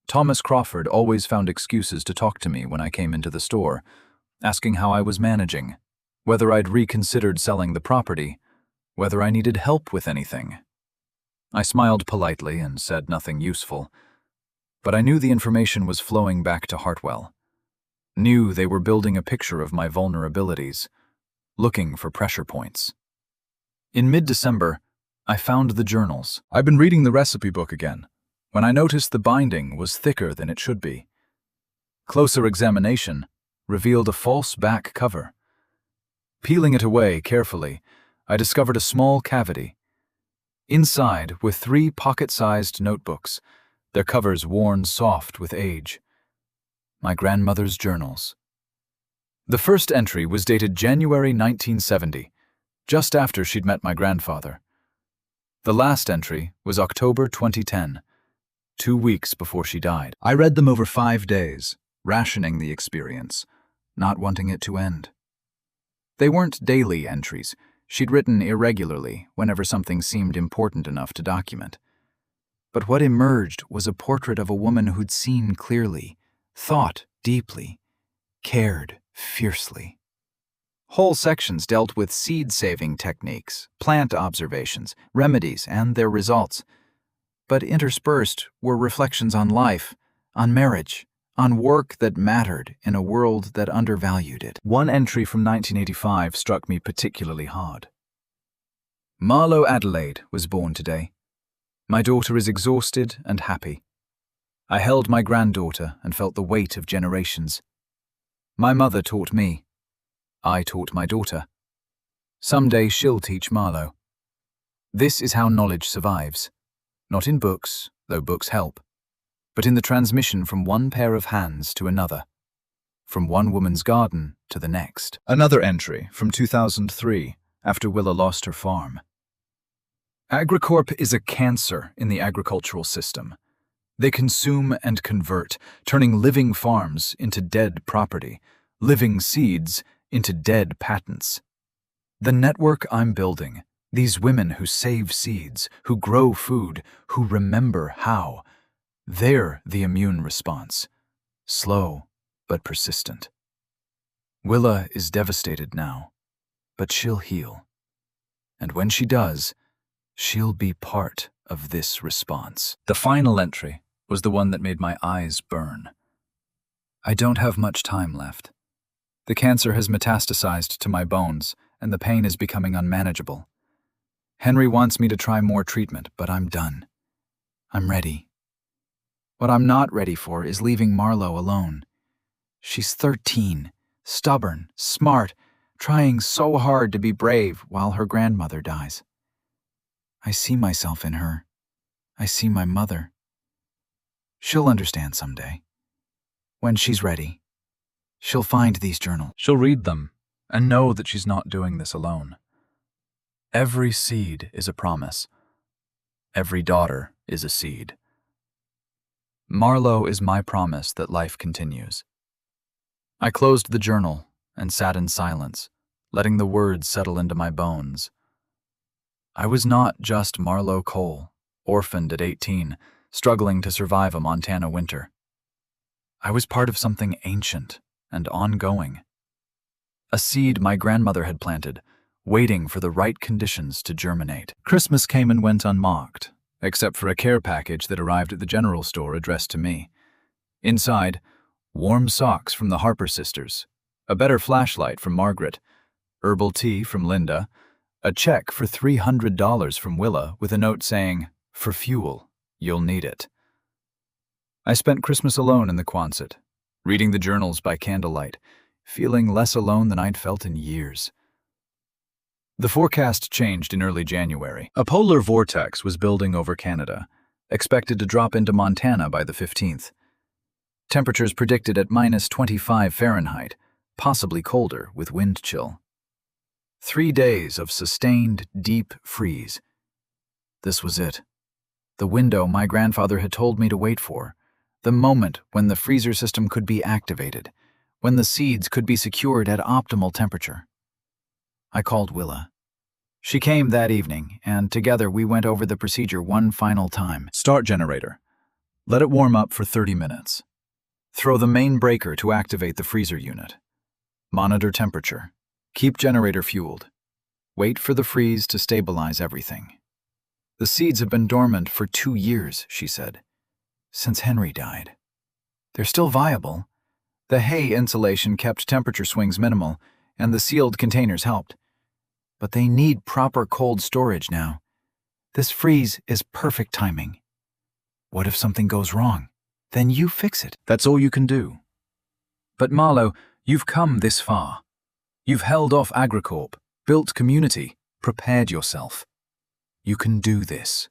Thomas Crawford always found excuses to talk to me when I came into the store, asking how I was managing, whether I'd reconsidered selling the property, whether I needed help with anything. I smiled politely and said nothing useful, but I knew the information was flowing back to Hartwell. Knew they were building a picture of my vulnerabilities, looking for pressure points. In mid-December, I found the journals. I'd been reading the recipe book again, when I noticed the binding was thicker than it should be. Closer examination revealed a false back cover. Peeling it away carefully, I discovered a small cavity. Inside were 3 pocket-sized notebooks, their covers worn soft with age. My grandmother's journals. The first entry was dated January 1970, just after she'd met my grandfather. The last entry was October 2010, 2 weeks before she died. I read them over 5 days, rationing the experience, not wanting it to end. They weren't daily entries. She'd written irregularly whenever something seemed important enough to document. But what emerged was a portrait of a woman who'd seen clearly, thought deeply, cared fiercely. Whole sections dealt with seed-saving techniques, plant observations, remedies, and their results. But interspersed were reflections on life, on marriage, on work that mattered in a world that undervalued it. One entry from 1985 struck me particularly hard. Marlo Adelaide was born today. My daughter is exhausted and happy. I held my granddaughter and felt the weight of generations. My mother taught me. I taught my daughter. Someday she'll teach Marlo. This is how knowledge survives. Not in books, though books help, but in the transmission from one pair of hands to another, from one woman's garden to the next. Another entry from 2003, after Willa lost her farm. Agricorp is a cancer in the agricultural system. They consume and convert, turning living farms into dead property, living seeds into dead patents. The network I'm building, these women who save seeds, who grow food, who remember how, they're the immune response. Slow, but persistent. Willa is devastated now, but she'll heal. And when she does, she'll be part of this response. The final entry was the one that made my eyes burn. I don't have much time left.
The cancer has metastasized to my bones, and the pain is becoming unmanageable. Henry wants me to try more treatment, but I'm done. I'm ready. What I'm not ready for is leaving Marlo alone. She's 13, stubborn, smart, trying so hard to be brave while her grandmother dies. I see myself in her. I see my mother. She'll understand someday. When she's ready, she'll find these journals.
She'll read them and know that she's not doing this alone. Every seed is a promise. Every daughter is a seed. Marlo is my promise that life continues. I closed the journal and sat in silence, letting the words settle into my bones. I was not just Marlo Cole, orphaned at 18, struggling to survive a Montana winter. I was part of something ancient and ongoing. A seed my grandmother had planted, waiting for the right conditions to germinate. Christmas came and went unmocked, except for a care package that arrived at the general store addressed to me. Inside, warm socks from the Harper sisters, a better flashlight from Margaret, herbal tea from Linda, a check for $300 from Willa with a note saying, "For fuel, you'll need it." I spent Christmas alone in the Quonset, reading the journals by candlelight, feeling less alone than I'd felt in years. The forecast changed in early January. A polar vortex was building over Canada, expected to drop into Montana by the 15th. Temperatures predicted at -25 Fahrenheit, possibly colder with wind chill. 3 days of sustained, deep freeze. This was it. The window my grandfather had told me to wait for. The moment when the freezer system could be activated, when the seeds could be secured at optimal temperature. I called Willa. She came that evening, and together we went over the procedure one final time. Start generator. Let it warm up for 30 minutes. Throw the main breaker to activate the freezer unit. Monitor temperature. Keep generator fueled. Wait for the freeze to stabilize everything. The seeds have been dormant for 2 years, she said, since Henry died. They're still viable. The hay insulation kept temperature swings minimal, and the sealed containers helped. But they need proper cold storage now. This freeze is perfect timing. What if something goes wrong? Then you fix it. That's all you can do. But Marlo, you've come this far. You've held off AgriCorp, built community, prepared yourself. You can do this.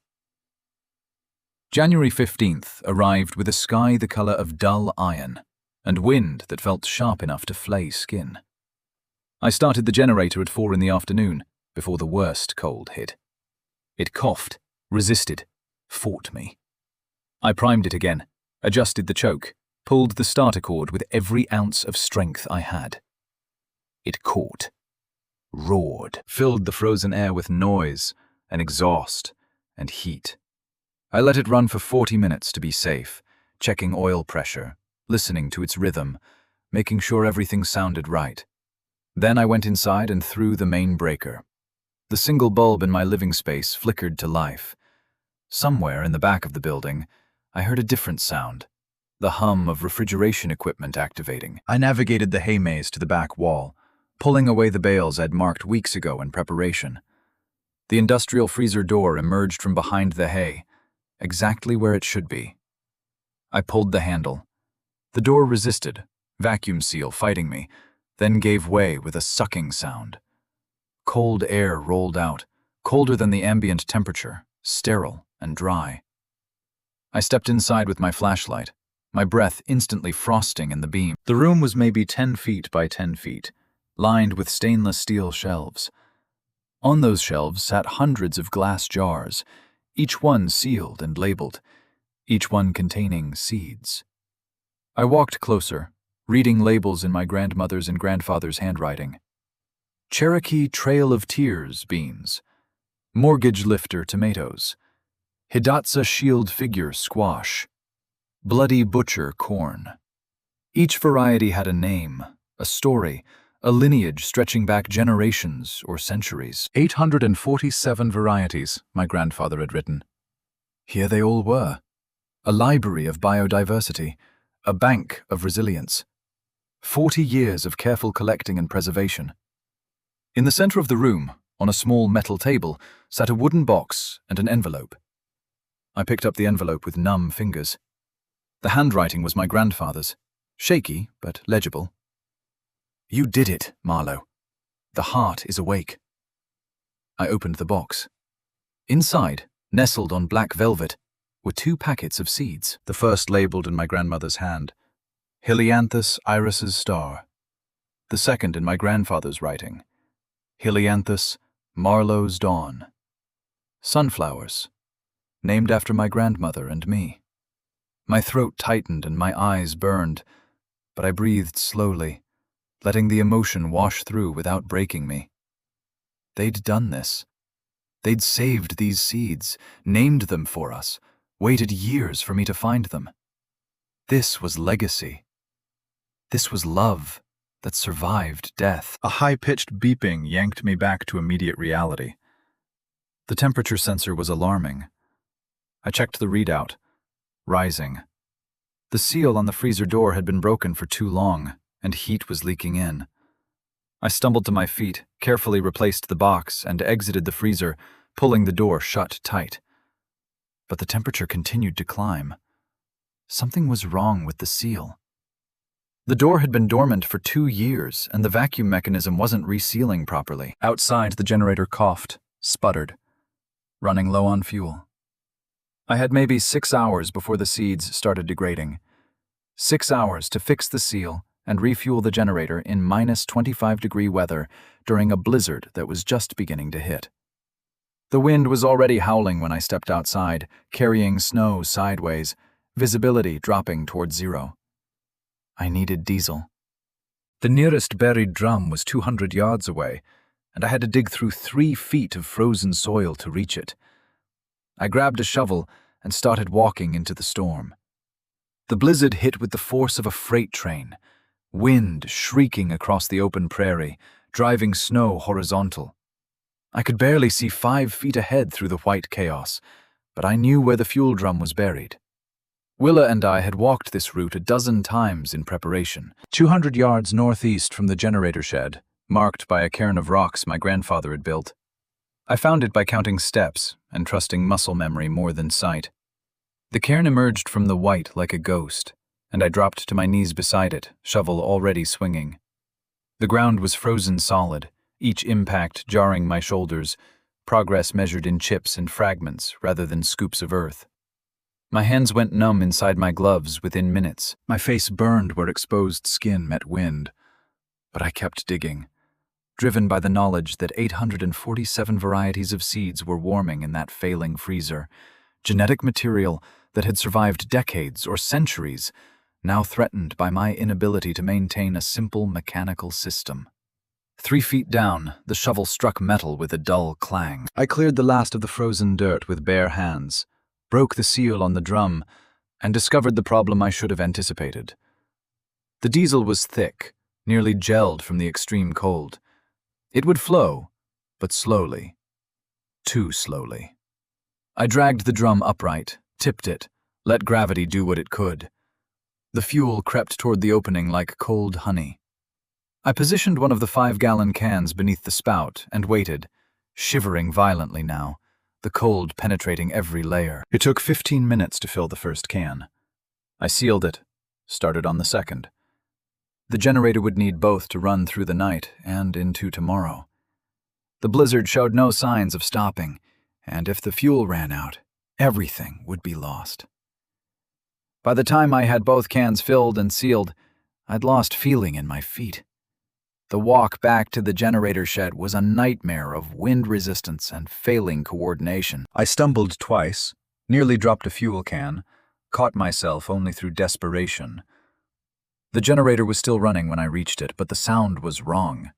January 15th arrived with a sky the color of dull iron and wind that felt sharp enough to flay skin. I started the generator at 4 in the afternoon before the worst cold hit. It coughed, resisted, fought me. I primed it again, adjusted the choke, pulled the starter cord with every ounce of strength I had. It caught, roared, filled the frozen air with noise and exhaust and heat. I let it run for 40 minutes to be safe, checking oil pressure, listening to its rhythm, making sure everything sounded right. Then I went inside and threw the main breaker. The single bulb in my living space flickered to life. Somewhere in the back of the building, I heard a different sound, the hum of refrigeration equipment activating. I navigated the hay maze to the back wall, pulling away the bales I'd marked weeks ago in preparation. The industrial freezer door emerged from behind the hay, exactly where it should be. I pulled the handle. The door resisted, vacuum seal fighting me, then gave way with a sucking sound. Cold air rolled out, colder than the ambient temperature, sterile and dry. I stepped inside with my flashlight, my breath instantly frosting in the beam. The room was maybe 10 feet by 10 feet, lined with stainless steel shelves. On those shelves sat hundreds of glass jars, each one sealed and labeled, each one containing seeds. I walked closer, reading labels in my grandmother's and grandfather's handwriting. Cherokee Trail of Tears beans, Mortgage Lifter tomatoes, Hidatsa Shield Figure squash, Bloody Butcher corn. Each variety had a name, a story, a lineage stretching back generations or centuries. 847 varieties, my grandfather had written. Here they all were. A library of biodiversity, a bank of resilience.
40 years of careful collecting and preservation. In the center of the room, on a small metal table, sat a wooden box and an envelope. I picked up the envelope with numb fingers. The handwriting was my grandfather's, shaky but legible. "You did it, Marlowe. The heart is awake." I opened the box. Inside, nestled on black velvet, were 2 packets of seeds. The first labeled in my grandmother's hand, Helianthus iris's star. The second in my grandfather's writing, Helianthus Marlowe's dawn. Sunflowers, named after my grandmother and me. My throat tightened and my eyes burned, but I breathed slowly, letting the emotion wash through without breaking me. They'd done this. They'd saved these seeds, named them for us, waited years for me to find them. This was legacy. This was love that survived death. A high-pitched beeping yanked me back to immediate reality. The temperature sensor was alarming. I checked the readout. Rising. The seal on the freezer door had been broken for too long, and heat was leaking in. I stumbled to my feet, carefully replaced the box, and exited the freezer, pulling the door shut tight. But the temperature continued to climb. Something was wrong with the seal. The door had been dormant for 2 years, and the vacuum mechanism wasn't resealing properly. Outside, the generator coughed, sputtered, running low on fuel. I had maybe 6 hours before the seeds started degrading. 6 hours to fix the seal and refuel the generator in -25-degree weather during a blizzard that was just beginning to hit. The wind was already howling when I stepped outside, carrying snow sideways, visibility dropping towards 0. I needed diesel. The nearest buried drum was 200 yards away, and I had to dig through 3 feet of frozen soil to reach it. I grabbed a shovel and started walking into the storm. The blizzard hit with the force of a freight train, wind shrieking across the open prairie, driving snow horizontal. I could barely see 5 feet ahead through the white chaos, but I knew where the fuel drum was buried. Willa and I had walked this route a dozen times in preparation. 200 yards northeast from the generator shed, marked by a cairn of rocks my grandfather had built. I found it by counting steps and trusting muscle memory more than sight. The cairn emerged from the white like a ghost, and I dropped to my knees beside it, shovel already swinging. The ground was frozen solid, each impact jarring my shoulders, progress measured in chips and fragments rather than scoops of earth. My hands went numb inside my gloves within minutes. My face burned where exposed skin met wind. But I kept digging, driven by the knowledge that 847 varieties of seeds were warming in that failing freezer, genetic material that had survived decades or centuries, now threatened by my inability to maintain a simple mechanical system. 3 feet down, the shovel struck metal with a dull clang. I cleared the last of the frozen dirt with bare hands, broke the seal on the drum, and discovered the problem I should have anticipated. The diesel was thick, nearly gelled from the extreme cold. It would flow, but slowly. Too slowly. I dragged the drum upright, tipped it, let gravity do what it could. The fuel crept toward the opening like cold honey. I positioned one of the 5-gallon cans beneath the spout and waited, shivering violently now, the cold penetrating every layer. It took 15 minutes to fill the first can. I sealed it, started on the second. The generator would need both to run through the night and into tomorrow. The blizzard showed no signs of stopping, and if the fuel ran out, everything would be lost. By the time I had both cans filled and sealed, I'd lost feeling in my feet. The walk back to the generator shed was a nightmare of wind resistance and failing coordination. I stumbled twice, nearly dropped a fuel can, caught myself only through desperation. The generator was still running when I reached it, but the sound was wrong.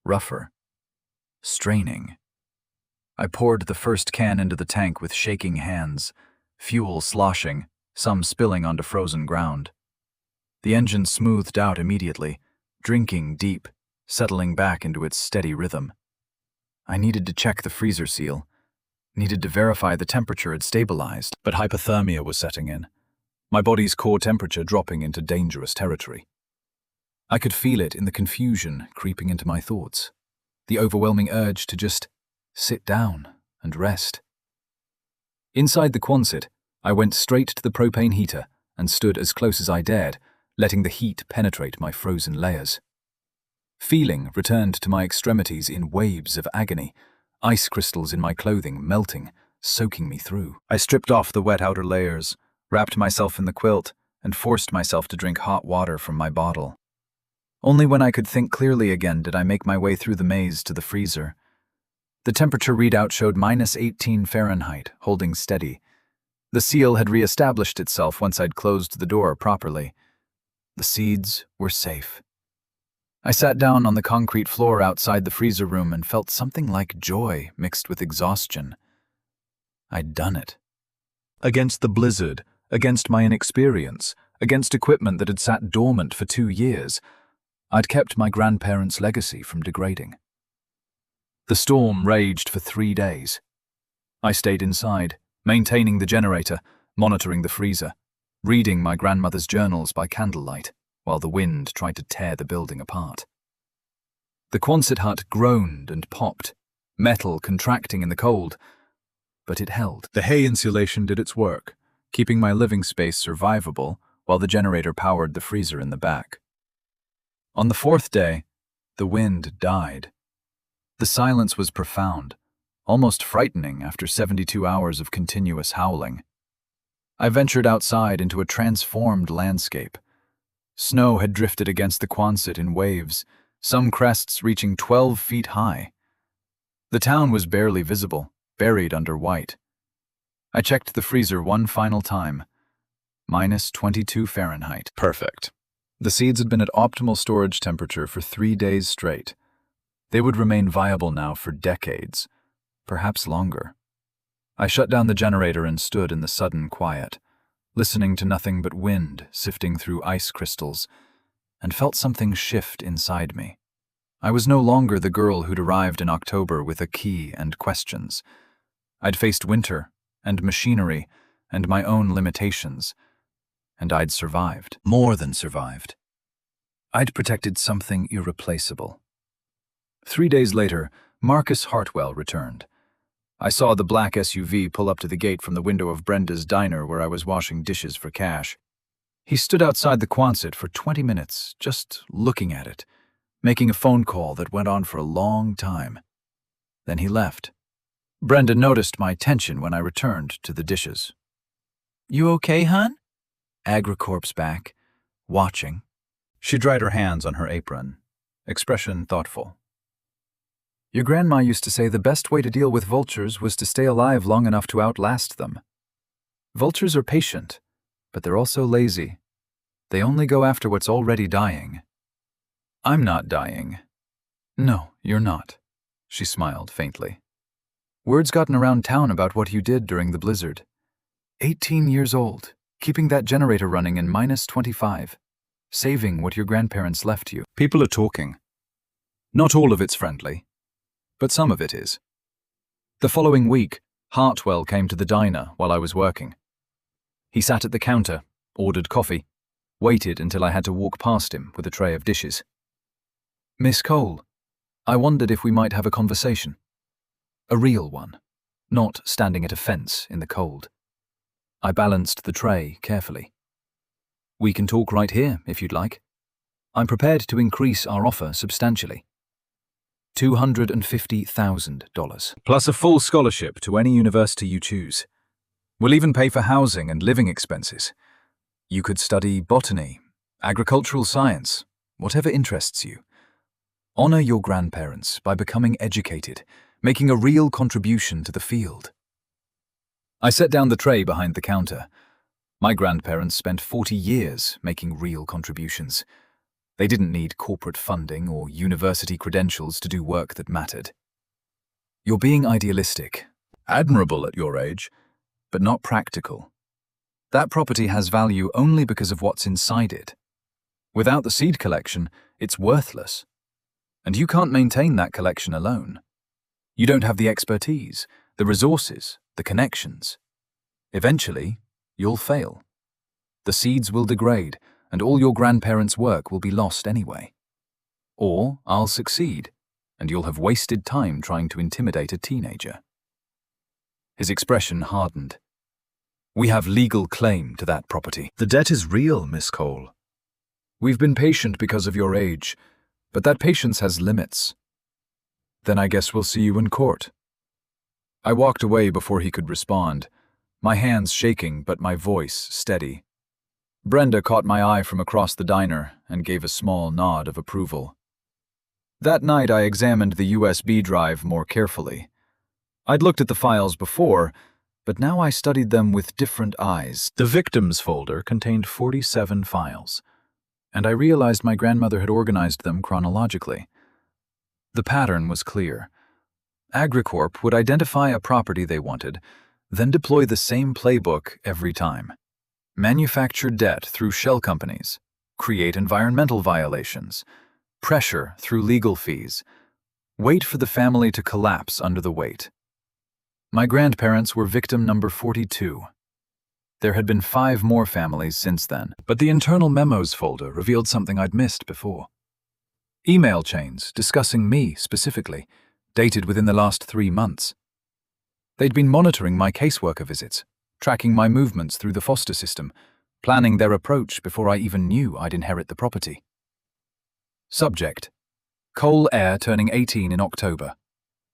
Rougher. Straining. I poured the first can into the tank with shaking hands, fuel sloshing, some spilling onto frozen ground. The engine smoothed out immediately, drinking deep, settling back into its steady rhythm. I needed to check the freezer seal, needed to verify the temperature had stabilized, but hypothermia was setting in, my body's core temperature dropping into dangerous territory. I could feel it in the confusion creeping into my thoughts, the overwhelming urge to just sit down and rest. Inside the Quonset, I went straight to the propane heater and stood as close as I dared, letting the heat penetrate my frozen layers. Feeling returned to my extremities in waves of agony, ice crystals in my clothing melting, soaking me through. I stripped off the wet outer layers, wrapped myself in the quilt, and forced myself to drink hot water from my bottle. Only when I could think clearly again did I make my way through the maze to the freezer. The temperature readout showed -18 Fahrenheit, holding steady. The seal had re-established itself once I'd closed the door properly. The seeds were safe. I sat down on the concrete floor outside the freezer room and felt something like joy mixed with exhaustion. I'd done it. Against the blizzard, against my inexperience, against equipment that had sat dormant for 2 years, I'd kept my grandparents' legacy from degrading. The storm raged for 3 days. I stayed inside, maintaining the generator, monitoring the freezer, reading my grandmother's journals by candlelight, while the wind tried to tear the building apart. The Quonset hut groaned and popped, metal contracting in the cold, but it held. The hay insulation did its work, keeping my living space survivable while the generator powered the freezer in the back. On the 4th day, the wind died. The silence was profound, almost frightening after 72 hours of continuous howling. I ventured outside into a transformed landscape. Snow had drifted against the Quonset in waves, some crests reaching 12 feet high. The town was barely visible, buried under white. I checked the freezer one final time. -22 Fahrenheit. Perfect. The seeds had been at optimal storage temperature for 3 days straight. They would remain viable now for decades, perhaps longer. I shut down the generator and stood in the sudden quiet, listening to nothing but wind sifting through ice crystals, and felt something shift inside me. I was no longer the girl who'd arrived in October with a key and questions. I'd faced winter and machinery and my own limitations, and I'd survived. More than survived. I'd protected something irreplaceable. 3 days later, Marcus Hartwell returned. I saw the black SUV pull up to the gate from the window of Brenda's diner where I was washing dishes for cash. He stood outside the Quonset for 20 minutes, just looking at it, making a phone call that went on for a long time. Then he left. Brenda noticed my tension when I returned to the dishes. "You okay, hon?" Agricorp's back, watching. She dried her hands on her apron, expression thoughtful. "Your grandma used to say the best way to deal with vultures was to stay alive long enough to outlast them. Vultures are patient, but they're also lazy. They only go after what's already dying." "I'm not dying." "No, you're not," she smiled faintly. "Word's gotten around town about what you did during the blizzard. 18 years old, keeping that generator running in -25, saving what your grandparents left you. People are talking. Not all of it's friendly, but some of it is." The following week, Hartwell came to the diner while I was working. He sat at the counter, ordered coffee, waited until I had to walk past him with a tray of dishes. "Miss Cole, I wondered if we might have a conversation. A real one, not standing at a fence in the cold." I balanced the tray carefully. "We can talk right here, if you'd like. I'm prepared to increase our offer substantially. $250,000. Plus a full scholarship to any university you choose. We'll even pay for housing and living expenses. You could study botany, agricultural science, whatever interests you. Honor your grandparents by becoming educated, making a real contribution to the field." I set down the tray behind the counter. My grandparents spent 40 years making real contributions. They didn't need corporate funding or university credentials to do work that mattered. "You're being idealistic, admirable at your age, but not practical. That property has value only because of what's inside it. Without the seed collection, it's worthless. And you can't maintain that collection alone. You don't have the expertise, the resources, the connections. Eventually, you'll fail. The seeds will degrade, and all your grandparents' work will be lost anyway. Or I'll succeed, and you'll have wasted time trying to intimidate a teenager." His expression hardened. "We have legal claim to that property."
The debt is real, Miss Cole.
"We've been patient because of your age, but that patience has limits." "Then I guess we'll see you in court." I walked away before he could respond, my hands shaking but my voice steady. Brenda caught my eye from across the diner and gave a small nod of approval. That night I examined the USB drive more carefully. I'd looked at the files before, but now I studied them with different eyes.
The victims folder contained 47 files,
and I realized my grandmother had organized them chronologically. The pattern was clear. Agricorp would identify a property they wanted, then deploy the same playbook every time. Manufacture debt through shell companies, create environmental violations, pressure through legal fees, wait for the family to collapse under the weight. My grandparents were victim number 42. There had been 5 more families since then, but the internal memos folder revealed something I'd missed before. Email chains discussing me specifically, dated within the last 3 months. They'd been monitoring my caseworker visits, tracking my movements through the foster system, planning their approach before I even knew I'd inherit the property. Subject: Cole heir turning 18 in October.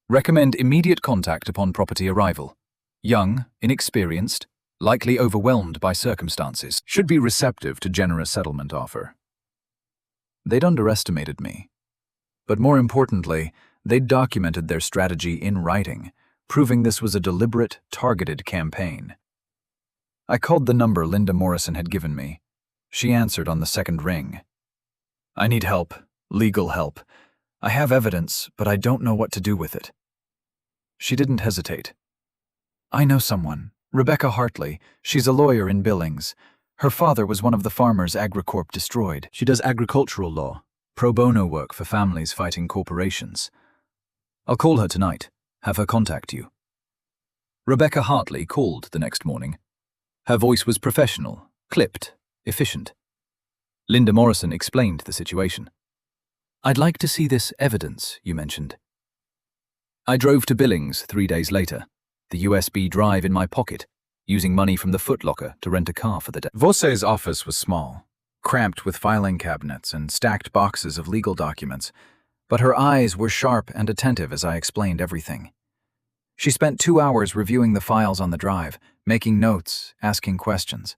Recommend immediate contact upon property arrival. Young, inexperienced, likely overwhelmed by circumstances. Should be receptive to generous settlement offer. They'd underestimated me. But more importantly, they'd documented their strategy in writing, proving this was a deliberate, targeted campaign. I called the number Linda Morrison had given me. She answered on the second ring. "I need help. Legal help. I have evidence, but I don't know what to do with it." She didn't hesitate. "I know someone, Rebecca Hartley. She's a lawyer in Billings. Her father was one of the farmers Agricorp destroyed. She does agricultural law, pro bono work for families fighting corporations. I'll call her tonight, have her contact you." Rebecca Hartley called the next morning. Her voice was professional, clipped, efficient. Linda Morrison explained the situation. "I'd like to see this evidence you mentioned." I drove to Billings 3 days later, the USB drive in my pocket, using money from the Foot Locker to rent a car for the day. Vosse's office was small, cramped with filing cabinets and stacked boxes of legal documents, but her eyes were sharp and attentive as I explained everything. She spent 2 hours reviewing the files on the drive, making notes, asking questions.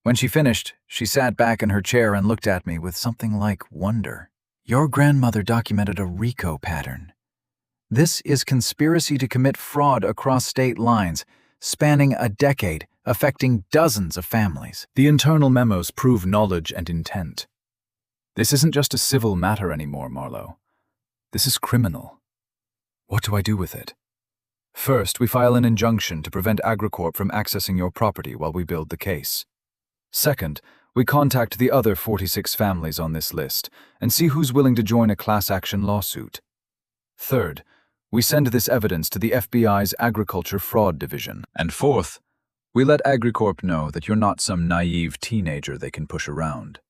When she finished, she sat back in her chair and looked at me with something like wonder. "Your grandmother documented a RICO pattern. This is conspiracy to commit fraud across state lines, spanning a decade, affecting dozens of families. The internal memos prove knowledge and intent. This isn't just a civil matter anymore, Marlowe. This is criminal. What do I do with it? First, we file an injunction to prevent Agricorp from accessing your property while we build the case. Second, we contact the other 46 families on this list and see who's willing to join a class action lawsuit. Third, we send this evidence to the FBI's Agriculture Fraud Division. And fourth, we let Agricorp know that you're not some naive teenager they can push around.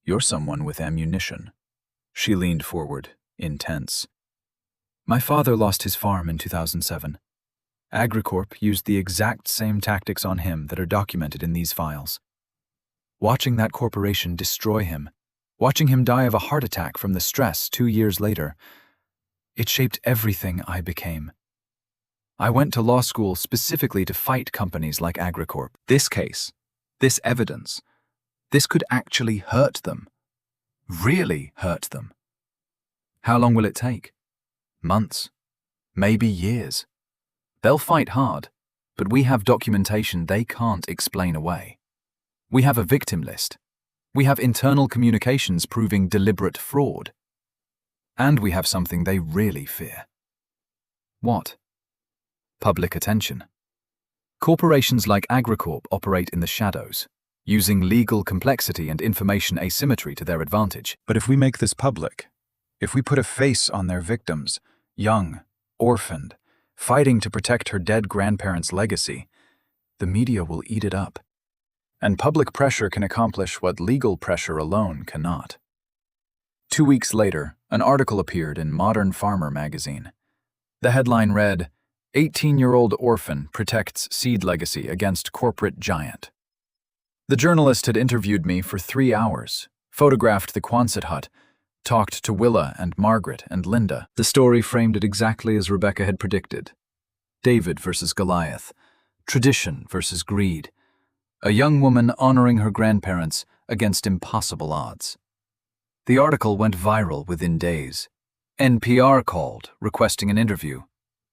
You're someone with ammunition." She leaned forward, intense. "My father lost his farm in 2007. Agricorp used the exact same tactics on him that are documented in these files. Watching that corporation destroy him, watching him die of a heart attack from the stress 2 years later, it shaped everything I became. I went to law school specifically to fight companies like Agricorp. This case, this evidence, this could actually hurt them. Really hurt them. How long will it take? Months? Maybe years. They'll fight hard, but we have documentation they can't explain away. We have a victim list. We have internal communications proving deliberate fraud. And we have something they really fear." What? Public attention. Corporations like Agricorp operate in the shadows, using legal complexity and information asymmetry to their advantage. But if we make this public, if we put a face on their victims, young, orphaned, fighting to protect her dead grandparents' legacy, the media will eat it up. And public pressure can accomplish what legal pressure alone cannot. 2 weeks later, an article appeared in Modern Farmer magazine. The headline read, "18-year-old orphan protects seed legacy against corporate giant." The journalist had interviewed me for 3 hours, photographed the Quonset hut, talked to Willa and Margaret and Linda. The story framed it exactly as Rebecca had predicted. David versus Goliath, tradition versus greed, a young woman honoring her grandparents against impossible odds. The article went viral within days. NPR called, requesting an interview.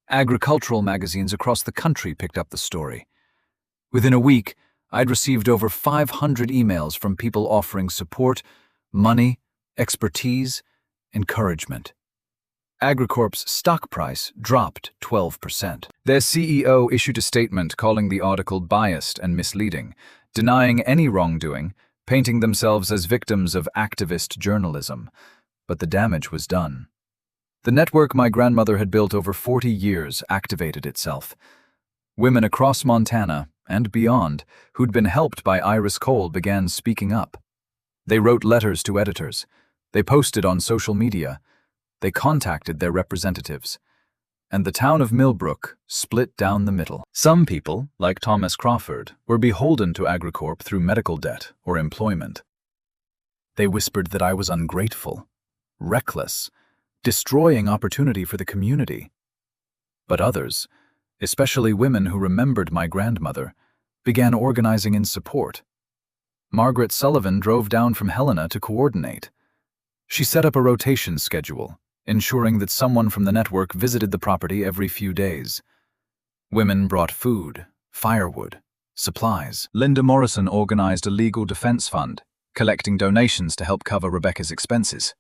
Agricultural magazines across the country picked up the story. Within a week, I'd received over 500 emails from people offering support, money, expertise, encouragement. Agricorp's stock price dropped 12%. Their CEO issued a statement calling the article biased and misleading, denying any wrongdoing, painting themselves as victims of activist journalism. But the damage was done. The network my grandmother had built over 40 years activated itself. Women across Montana and beyond who'd been helped by Iris Cole began speaking up. They wrote letters to editors. They posted on social media. They contacted their representatives. And the town of Millbrook split down the middle. Some people, like Thomas Crawford, were beholden to Agricorp through medical debt or employment. They whispered that I was ungrateful, reckless, destroying opportunity for the community. But others, especially women who remembered my grandmother, began organizing in support. Margaret Sullivan drove down from Helena to coordinate. She set up a rotation schedule, ensuring that someone from the network visited the property every few days. Women brought food, firewood, supplies. Linda Morrison organized a legal defense fund, collecting donations to help cover Rebecca's expenses.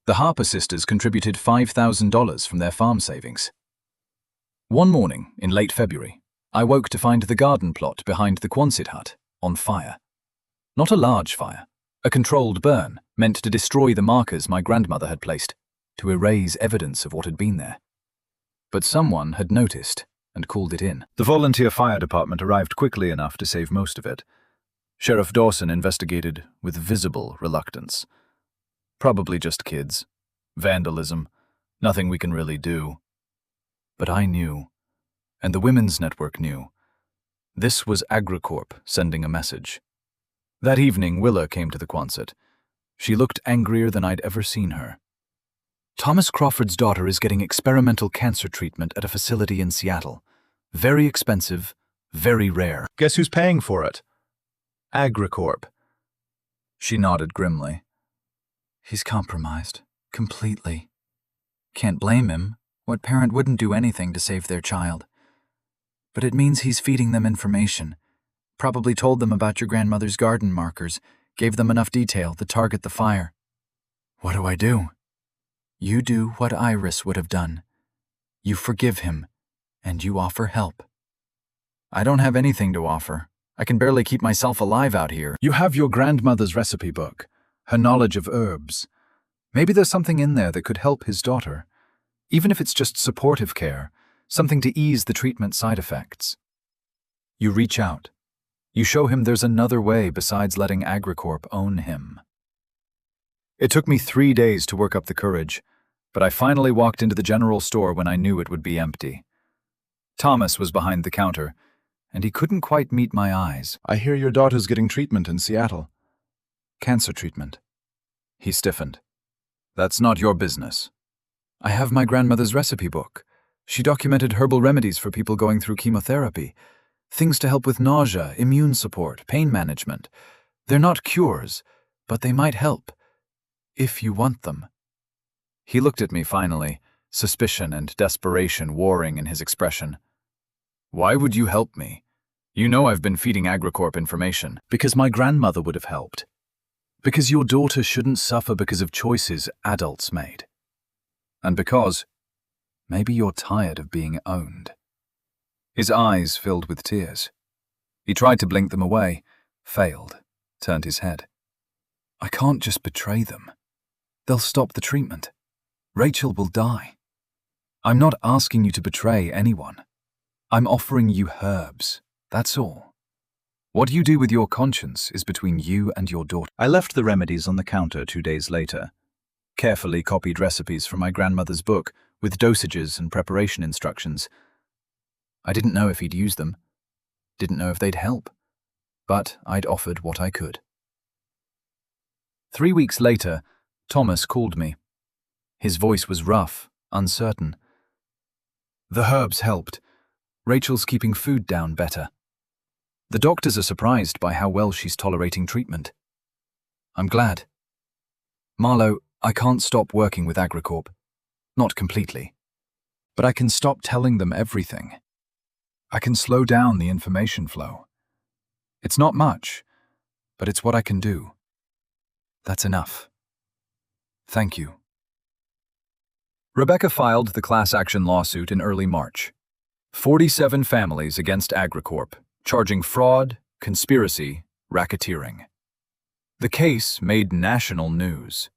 The Harper sisters contributed $5,000 from their farm savings. One morning, in late February, I woke to find the garden plot behind the Quonset hut on fire. Not a large fire, a controlled burn meant to destroy the markers my grandmother had placed, to erase evidence of what had been there. But someone had noticed and called it in. The volunteer fire department arrived quickly enough to save most of it. Sheriff Dawson investigated with visible reluctance. Probably just kids. Vandalism. Nothing we can really do. But I knew, and the Women's Network knew. This was Agricorp sending a message. That evening, Willa came to the Quonset. She looked angrier than I'd ever seen her. "Thomas Crawford's daughter is getting experimental cancer treatment at a facility in Seattle. Very expensive, very rare."
Guess who's paying for it? Agricorp.
She nodded grimly. "He's compromised. Completely. Can't blame him. What parent wouldn't do anything to save their child? But it means he's feeding them information. Probably told them about your grandmother's garden markers, gave them enough detail to target the fire. What do I do? You do what Iris would have done. You forgive him, and you offer help. I don't have anything to offer. I can barely keep myself alive out here."
You have your grandmother's recipe book, her knowledge of herbs. Maybe there's something in there that could help his daughter. Even if it's just supportive care, something to ease the treatment side effects. You reach out. You show him there's another way besides letting Agricorp own him. It took me 3 days to work up the courage, but I finally walked into the general store when I knew it would be empty. Thomas was behind the counter, and he couldn't quite meet my eyes. I hear your daughter's getting treatment in Seattle.
Cancer treatment. He stiffened. That's not your business. I have my grandmother's recipe book. She documented herbal remedies for people going through chemotherapy. Things to help with nausea, immune support, pain management. They're not cures, but they might help. If you want them. He looked at me finally, suspicion and desperation warring in his expression. Why would you help me? You know I've been feeding Agricorp information. Because my grandmother would have helped. Because your daughter shouldn't suffer because of choices adults made. And because maybe you're tired of being owned. His eyes filled with tears. He tried to blink them away, failed, turned his head. I can't just betray them. They'll stop the treatment. Rachel will die. I'm not asking you to betray anyone. I'm offering you herbs, that's all. What you do with your conscience is between you and your daughter.
I left the remedies on the counter 2 days later. Carefully copied recipes from my grandmother's book with dosages and preparation instructions. I didn't know if he'd use them, didn't know if they'd help, but I'd offered what I could. 3 weeks later, Thomas called me. His voice was rough, uncertain. The herbs helped. Rachel's keeping food down better. The doctors are surprised by how well she's tolerating treatment. I'm glad. Marlo, I can't stop working with Agricorp. Not completely. But I can stop telling them everything. I can slow down the information flow. It's not much, but it's what I can do. That's enough. Thank you. Rebecca filed the class action lawsuit in early March. 47 families against Agricorp, charging fraud, conspiracy, racketeering. The case made national news.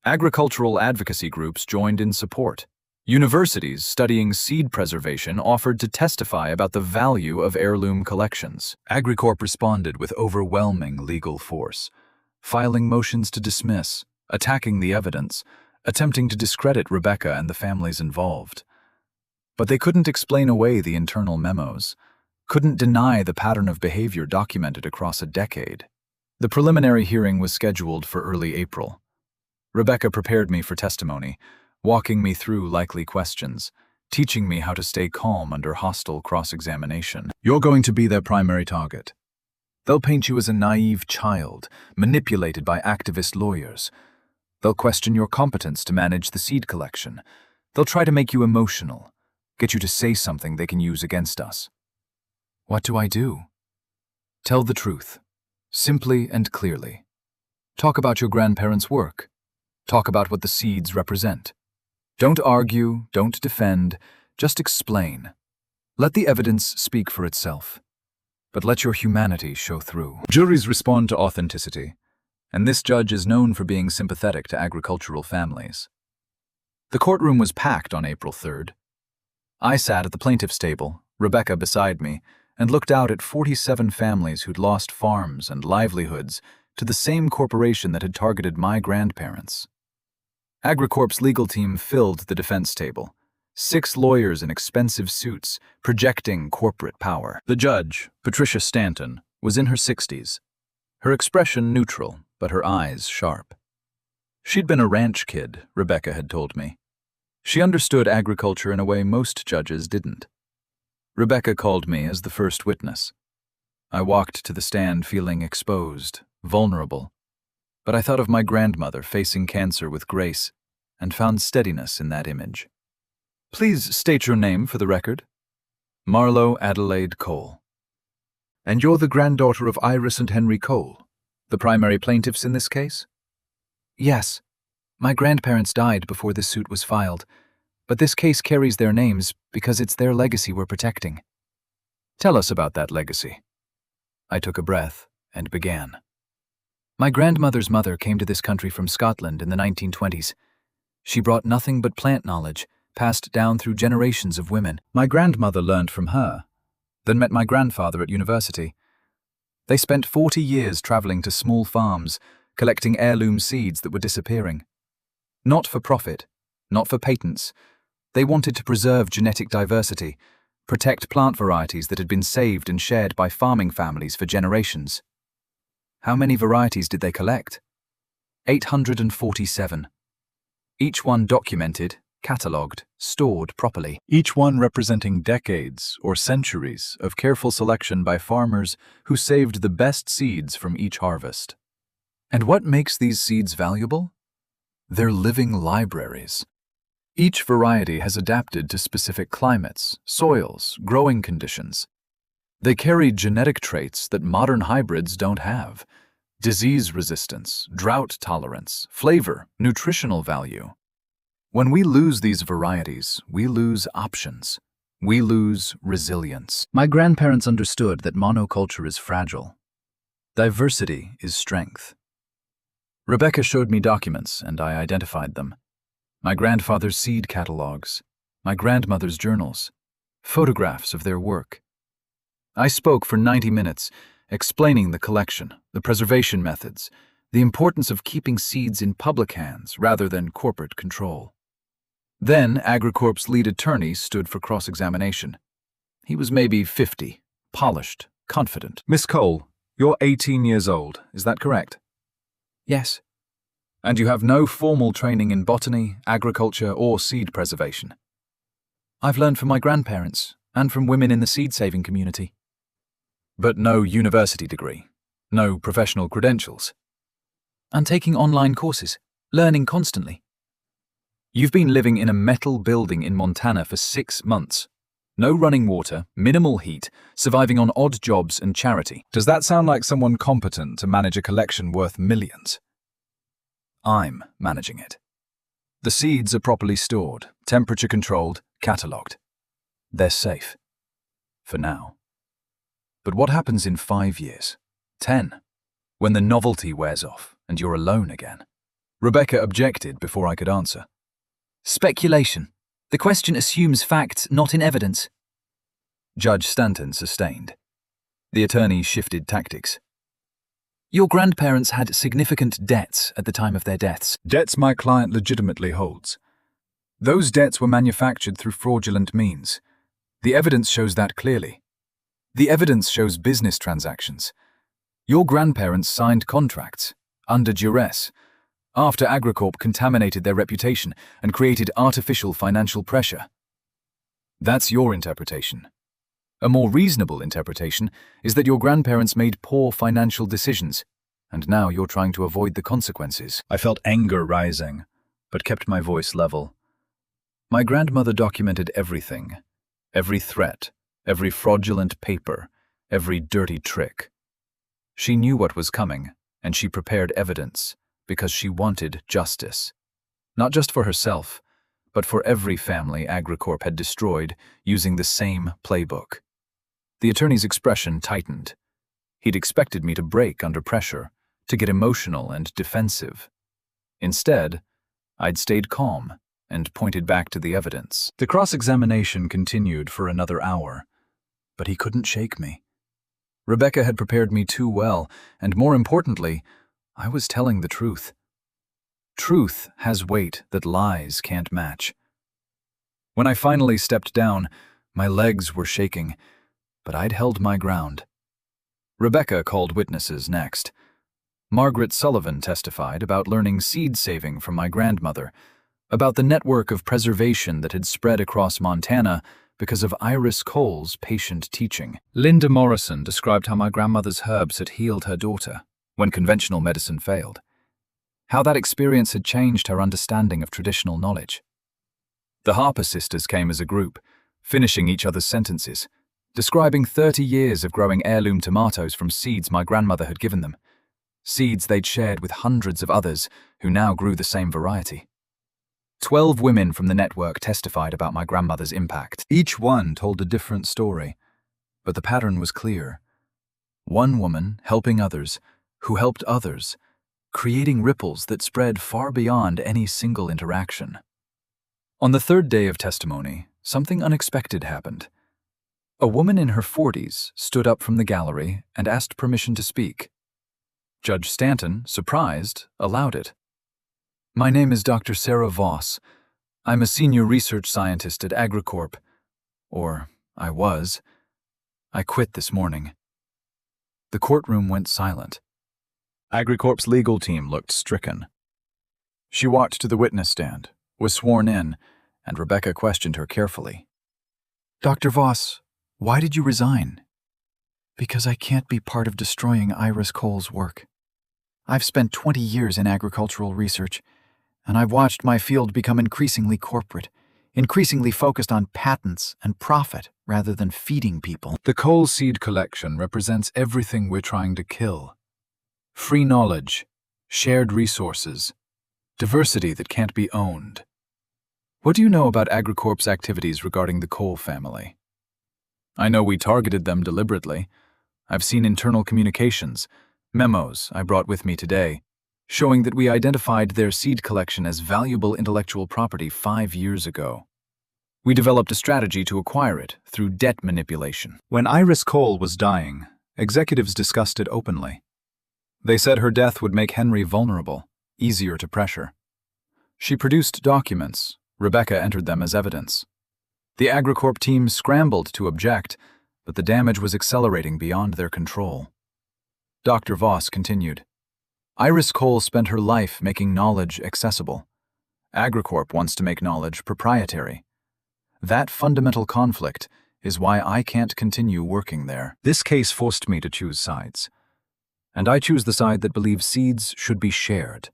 Agricultural advocacy groups joined in support. Universities studying seed preservation offered to testify about the value of heirloom collections. Agricorp responded with overwhelming legal force, filing motions to dismiss, attacking the evidence, attempting to discredit Rebecca and the families involved. But they couldn't explain away the internal memos, couldn't deny the pattern of behavior documented across a decade. The preliminary hearing was scheduled for early April. Rebecca prepared me for testimony, walking me through likely questions, teaching me how to stay calm under hostile cross-examination. You're going to be their primary target. They'll paint you as a naive child, manipulated by activist lawyers. They'll question your competence to manage the seed collection. They'll try to make you emotional, get you to say something they can use against us. What do I do? Tell the truth, simply and clearly. Talk about your grandparents' work. Talk about what the seeds represent. Don't argue, don't defend, just explain. Let the evidence speak for itself, but let your humanity show through. Juries respond to authenticity, and this judge is known for being sympathetic to agricultural families. The courtroom was packed on April 3rd. I sat at the plaintiff's table, Rebecca beside me, and looked out at 47 families who'd lost farms and livelihoods to the same corporation that had targeted my grandparents. Agricorp's legal team filled the defense table, 6 lawyers in expensive suits, projecting corporate power. The judge, Patricia Stanton, was in her 60s, her expression neutral, but her eyes sharp. She'd been a ranch kid, Rebecca had told me. She understood agriculture in a way most judges didn't. Rebecca called me as the first witness. I walked to the stand feeling exposed, vulnerable. But I thought of my grandmother facing cancer with grace and found steadiness in that image. Please state your name for the record. Marlo Adelaide Cole. And you're the granddaughter of Iris and Henry Cole, the primary plaintiffs in this case? Yes. My grandparents died before this suit was filed, but this case carries their names because it's their legacy we're protecting. Tell us about that legacy. I took a breath and began. My grandmother's mother came to this country from Scotland in the 1920s. She brought nothing but plant knowledge, passed down through generations of women. My grandmother learned from her, then met my grandfather at university. They spent 40 years traveling to small farms, collecting heirloom seeds that were disappearing. Not for profit, not for patents. They wanted to preserve genetic diversity, protect plant varieties that had been saved and shared by farming families for generations. How many varieties did they collect? 847. Each one documented, catalogued, stored properly. Each one representing decades or centuries of careful selection by farmers who saved the best seeds from each harvest. And what makes these seeds valuable? They're living libraries. Each variety has adapted to specific climates, soils, growing conditions. They carry genetic traits that modern hybrids don't have. Disease resistance, drought tolerance, flavor, nutritional value. When we lose these varieties, we lose options. We lose resilience. My grandparents understood that monoculture is fragile. Diversity is strength. Rebecca showed me documents, and I identified them. My grandfather's seed catalogs, my grandmother's journals, photographs of their work. I spoke for 90 minutes,
explaining the collection, the preservation methods, the importance of keeping seeds in public hands rather than corporate control. Then AgriCorp's lead attorney stood for cross-examination. He was maybe 50, polished, confident.
Miss Cole, you're 18 years old, is that correct?
Yes.
And you have no formal training in botany, agriculture, or seed preservation?
I've learned from my grandparents and from women in the seed-saving community.
But no university degree? No professional credentials?
I'm taking online courses, learning constantly.
You've been living in a metal building in Montana for 6 months. No running water, minimal heat, surviving on odd jobs and charity. Does that sound like someone competent to manage a collection worth millions? I'm managing it. The seeds are properly stored, temperature-controlled, catalogued. They're safe. For now. But what happens in 5 years? 10? When the novelty wears off and you're alone again? Rebecca objected before I could answer.
Speculation. The question assumes facts, not in evidence.
Judge Stanton sustained. The attorney shifted tactics.
Your grandparents had significant debts at the time of their deaths.
Debts my client legitimately holds. Those debts were manufactured through fraudulent means. The evidence shows that clearly. The evidence shows business transactions. Your grandparents signed contracts, under duress, after AgriCorp contaminated their reputation and created artificial financial pressure. That's your interpretation. A more reasonable interpretation is that your grandparents made poor financial decisions, and now you're trying to avoid the consequences. I felt anger rising, but kept my voice level. My grandmother documented everything, every threat, every fraudulent paper, every dirty trick. She knew what was coming, and she prepared evidence, because she wanted justice. Not just for herself, but for every family AgriCorp had destroyed using the same playbook. The attorney's expression tightened. He'd expected me to break under pressure, to get emotional and defensive. Instead, I'd stayed calm and pointed back to the evidence. The cross-examination continued for another hour, but he couldn't shake me. Rebecca had prepared me too well, and more importantly, I was telling the truth. Truth has weight that lies can't match. When I finally stepped down, my legs were shaking, but I'd held my ground. Rebecca called witnesses next. Margaret Sullivan testified about learning seed saving from my grandmother, about the network of preservation that had spread across Montana because of Iris Cole's patient teaching. Linda Morrison described how my grandmother's herbs had healed her daughter when conventional medicine failed, how that experience had changed her understanding of traditional knowledge. The Harper sisters came as a group, finishing each other's sentences, describing 30 years of growing heirloom tomatoes from seeds my grandmother had given them, seeds they'd shared with hundreds of others who now grew the same variety. 12 women from the network testified about my grandmother's impact. Each one told a different story, but the pattern was clear. One woman helping others, who helped others, creating ripples that spread far beyond any single interaction. On the third day of testimony, something unexpected happened. A woman in her 40s stood up from the gallery and asked permission to speak. Judge Stanton, surprised, allowed it. My name is Dr. Sarah Voss. I'm a senior research scientist at AgriCorp. Or, I was. I quit this morning. The courtroom went silent. AgriCorp's legal team looked stricken. She walked to the witness stand, was sworn in, and Rebecca questioned her carefully. Dr. Voss, why did you resign? Because I can't be part of destroying Iris Cole's work. I've spent 20 years in agricultural research, and I've watched my field become increasingly corporate, increasingly focused on patents and profit rather than feeding people. The Cole seed collection represents everything we're trying to kill. Free knowledge, shared resources, diversity that can't be owned. What do you know about AgriCorp's activities regarding the Cole family? I know we targeted them deliberately. I've seen internal communications, memos I brought with me today, showing that we identified their seed collection as valuable intellectual property 5 years ago. We developed a strategy to acquire it through debt manipulation. When Iris Cole was dying,
Executives discussed it openly. They said her death would make Henry vulnerable, easier to pressure. She produced documents. Rebecca entered them as evidence. The AgriCorp team scrambled to object, but the damage was accelerating beyond their control. Dr. Voss continued. Iris Cole spent her life making knowledge accessible. AgriCorp wants to make knowledge proprietary. That fundamental conflict is why I can't continue working there. This case forced me to choose sides. And I choose the side that believes seeds should be shared,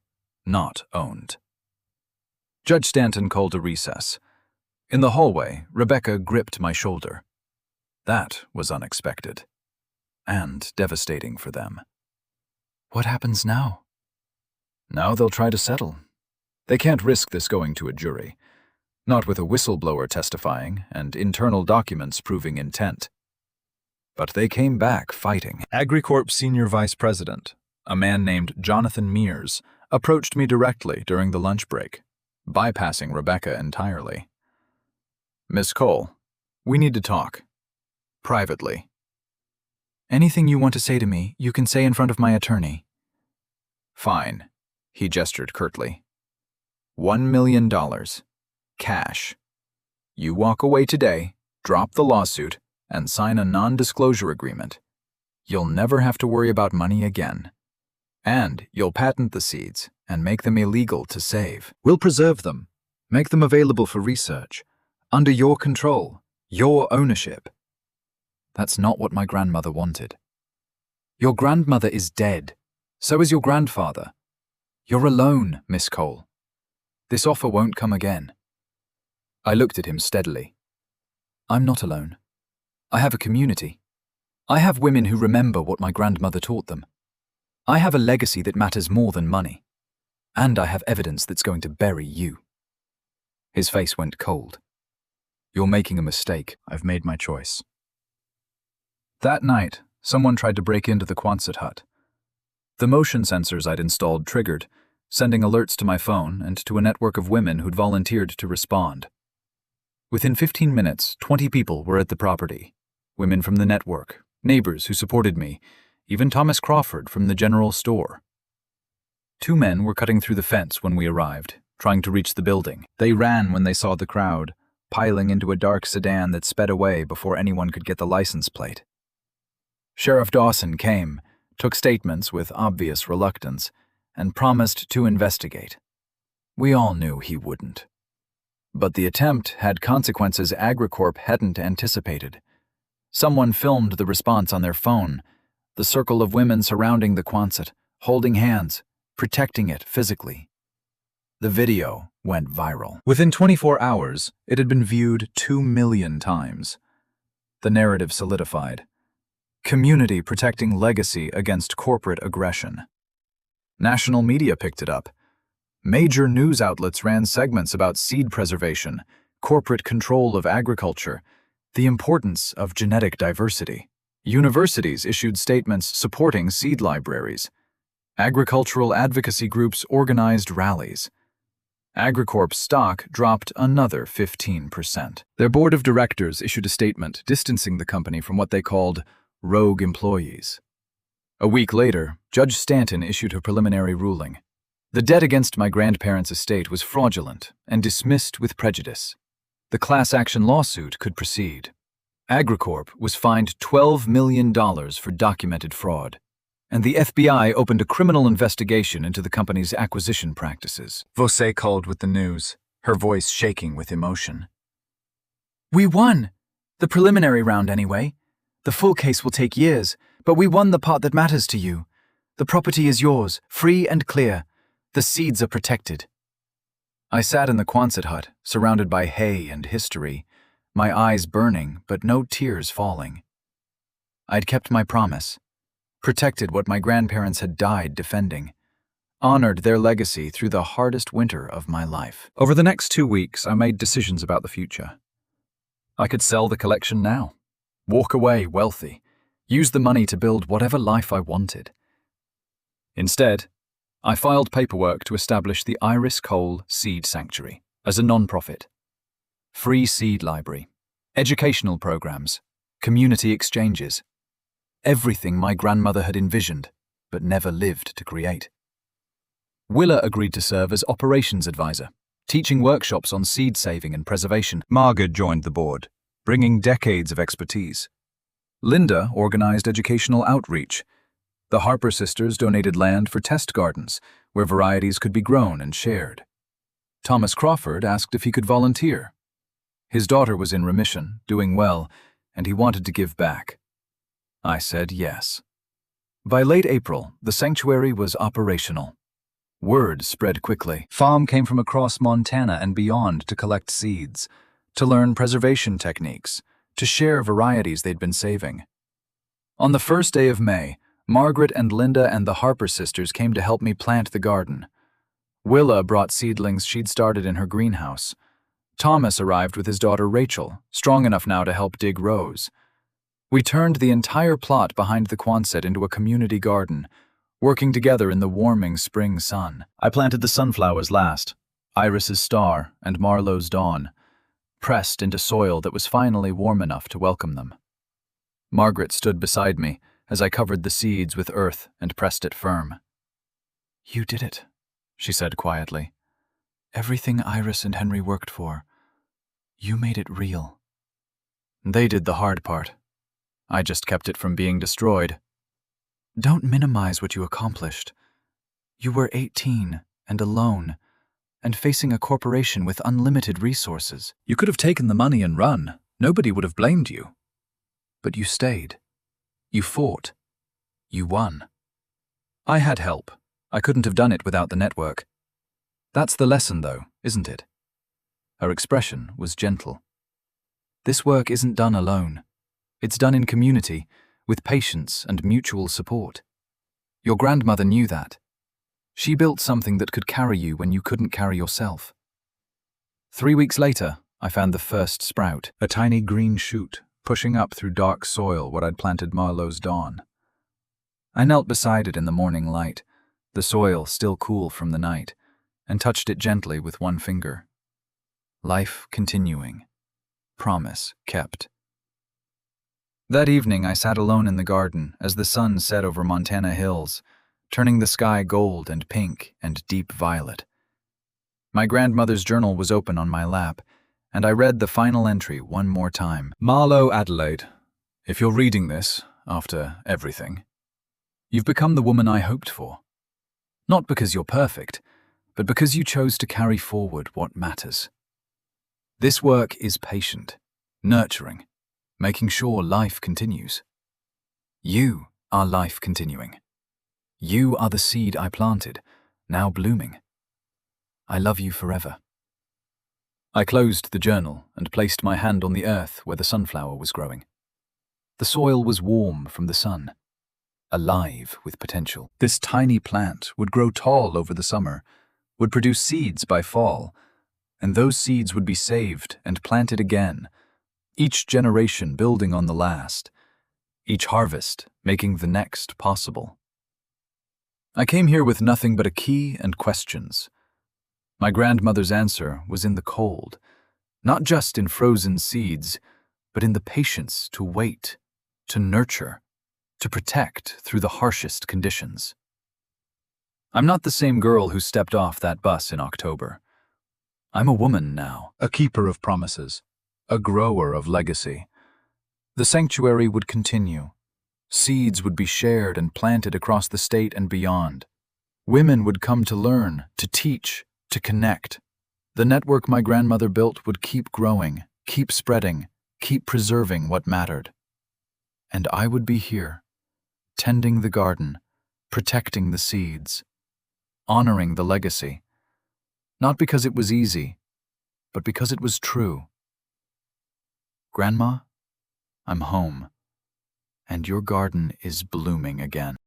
not owned. Judge Stanton called a recess. In the hallway, Rebecca gripped my shoulder. That was unexpected. And devastating for them. What happens now? Now they'll try to settle. They can't risk this going to a jury. Not with a whistleblower testifying and internal documents proving intent. But they came back fighting. AgriCorp Senior Vice President, a man named Jonathan Mears, approached me directly during the lunch break, bypassing Rebecca entirely. Miss Cole, we need to talk. Privately. Anything you want to say to me, you can say in front of my attorney. Fine, he gestured curtly. $1 million. Cash. You walk away today, drop the lawsuit, and sign a non-disclosure agreement. You'll never have to worry about money again. And you'll patent the seeds and make them illegal to save. We'll preserve them, make them available for research, under your control, your ownership. That's not what my grandmother wanted. Your grandmother is dead. So is your grandfather. You're alone, Miss Cole. This offer won't come again. I looked at him steadily. I'm not alone. I have a community. I have women who remember what my grandmother taught them. I have a legacy that matters more than money. And I have evidence that's going to bury you. His face went cold. You're making a mistake. I've made my choice. That night, someone tried to break into the Quonset hut. The motion sensors I'd installed triggered, sending alerts to my phone and to a network of women who'd volunteered to respond. Within 15 minutes, 20 people were at the property. Women from the network, neighbors who supported me, even Thomas Crawford from the general store. 2 men were cutting through the fence when we arrived, trying to reach the building. They ran when they saw the crowd, piling into a dark sedan that sped away before anyone could get the license plate. Sheriff Dawson came, took statements with obvious reluctance, and promised to investigate. We all knew he wouldn't. But the attempt had consequences AgriCorp hadn't anticipated. Someone filmed the response on their phone, the circle of women surrounding the Quonset, holding hands, protecting it physically. The video went viral. Within 24 hours, it had been viewed 2 million times. The narrative solidified. Community protecting legacy against corporate aggression. National media picked it up. Major news outlets ran segments about seed preservation, corporate control of agriculture, the importance of genetic diversity. Universities issued statements supporting seed libraries. Agricultural advocacy groups organized rallies. AgriCorp's stock dropped another 15%. Their board of directors issued a statement distancing the company from what they called rogue employees. A week later, Judge Stanton issued her preliminary ruling. The debt against my grandparents' estate was fraudulent and dismissed with prejudice. The class action lawsuit could proceed. AgriCorp was fined $12 million for documented fraud, and the FBI opened a criminal investigation into the company's acquisition practices. Vosé called with the news, her voice shaking with emotion. We won! The preliminary round anyway. The full case will take years, but we won the part that matters to you. The property is yours, free and clear. The seeds are protected. I sat in the Quonset hut, surrounded by hay and history, my eyes burning but no tears falling. I'd kept my promise, protected what my grandparents had died defending, honored their legacy through the hardest winter of my life. Over the next 2 weeks, I made decisions about the future. I could sell the collection now, walk away wealthy, use the money to build whatever life I wanted. Instead, I filed paperwork to establish the Iris Cole Seed Sanctuary as a non-profit. Free seed library, educational programs, community exchanges. everything my grandmother had envisioned, but never lived to create. Willa agreed to serve as operations advisor, teaching workshops on seed saving and preservation.
Margaret joined the board, bringing decades of expertise.
Linda organized educational outreach. The Harper sisters donated land for test gardens, where varieties could be grown and shared. Thomas Crawford asked if he could volunteer. His daughter was in remission, doing well, and he wanted to give back. I said yes. By late April, the sanctuary was operational. Word spread quickly. Farm came from across Montana and beyond to collect seeds, to learn preservation techniques, to share varieties they'd been saving. On the first day of May, Margaret and Linda and the Harper sisters came to help me plant the garden. Willa brought seedlings she'd started in her greenhouse. Thomas arrived with his daughter Rachel, strong enough now to help dig rows. We turned the entire plot behind the Quonset into a community garden, working together in the warming spring sun. I planted the sunflowers last, Iris's star and Marlowe's dawn, pressed into soil that was finally warm enough to welcome them. Margaret stood beside me as I covered the seeds with earth and pressed it firm. "You did it," she said quietly. "Everything Iris and Henry worked for, you made it real." They did the hard part. I just kept it from being destroyed. Don't minimize what you accomplished. You were 18 and alone, and facing a corporation with unlimited resources. You could have taken the money and run. Nobody would have blamed you. But you stayed. You fought. You won. I had help. I couldn't have done it without the network. That's the lesson, though, isn't it? Her expression was gentle. This work isn't done alone. It's done in community, with patience and mutual support. Your grandmother knew that. She built something that could carry you when you couldn't carry yourself. 3 weeks later, I found the first sprout, a tiny green shoot, pushing up through dark soil where I'd planted Marlowe's dawn. I knelt beside it in the morning light, the soil still cool from the night, and touched it gently with one finger. Life continuing. Promise kept. That evening I sat alone in the garden as the sun set over Montana hills, turning the sky gold and pink and deep violet. My grandmother's journal was open on my lap, and I read the final entry one more time. Marlowe Adelaide, if you're reading this, after everything, you've become the woman I hoped for. Not because you're perfect, but because you chose to carry forward what matters. This work is patient, nurturing, making sure life continues. You are life continuing. You are the seed I planted, now blooming. I love you forever. I closed the journal and placed my hand on the earth where the sunflower was growing. The soil was warm from the sun, alive with potential. This tiny plant would grow tall over the summer, would produce seeds by fall, and those seeds would be saved and planted again, each generation building on the last, each harvest making the next possible. I came here with nothing but a key and questions. My grandmother's answer was in the cold, not just in frozen seeds, but in the patience to wait, to nurture, to protect through the harshest conditions. I'm not the same girl who stepped off that bus in October. I'm a woman now, a keeper of promises, a grower of legacy. The sanctuary would continue. Seeds would be shared and planted across the state and beyond. Women would come to learn, to teach, to connect. The network my grandmother built would keep growing, keep spreading, keep preserving what mattered. And I would be here, tending the garden, protecting the seeds, honoring the legacy. Not because it was easy, but because it was true. Grandma, I'm home, and your garden is blooming again.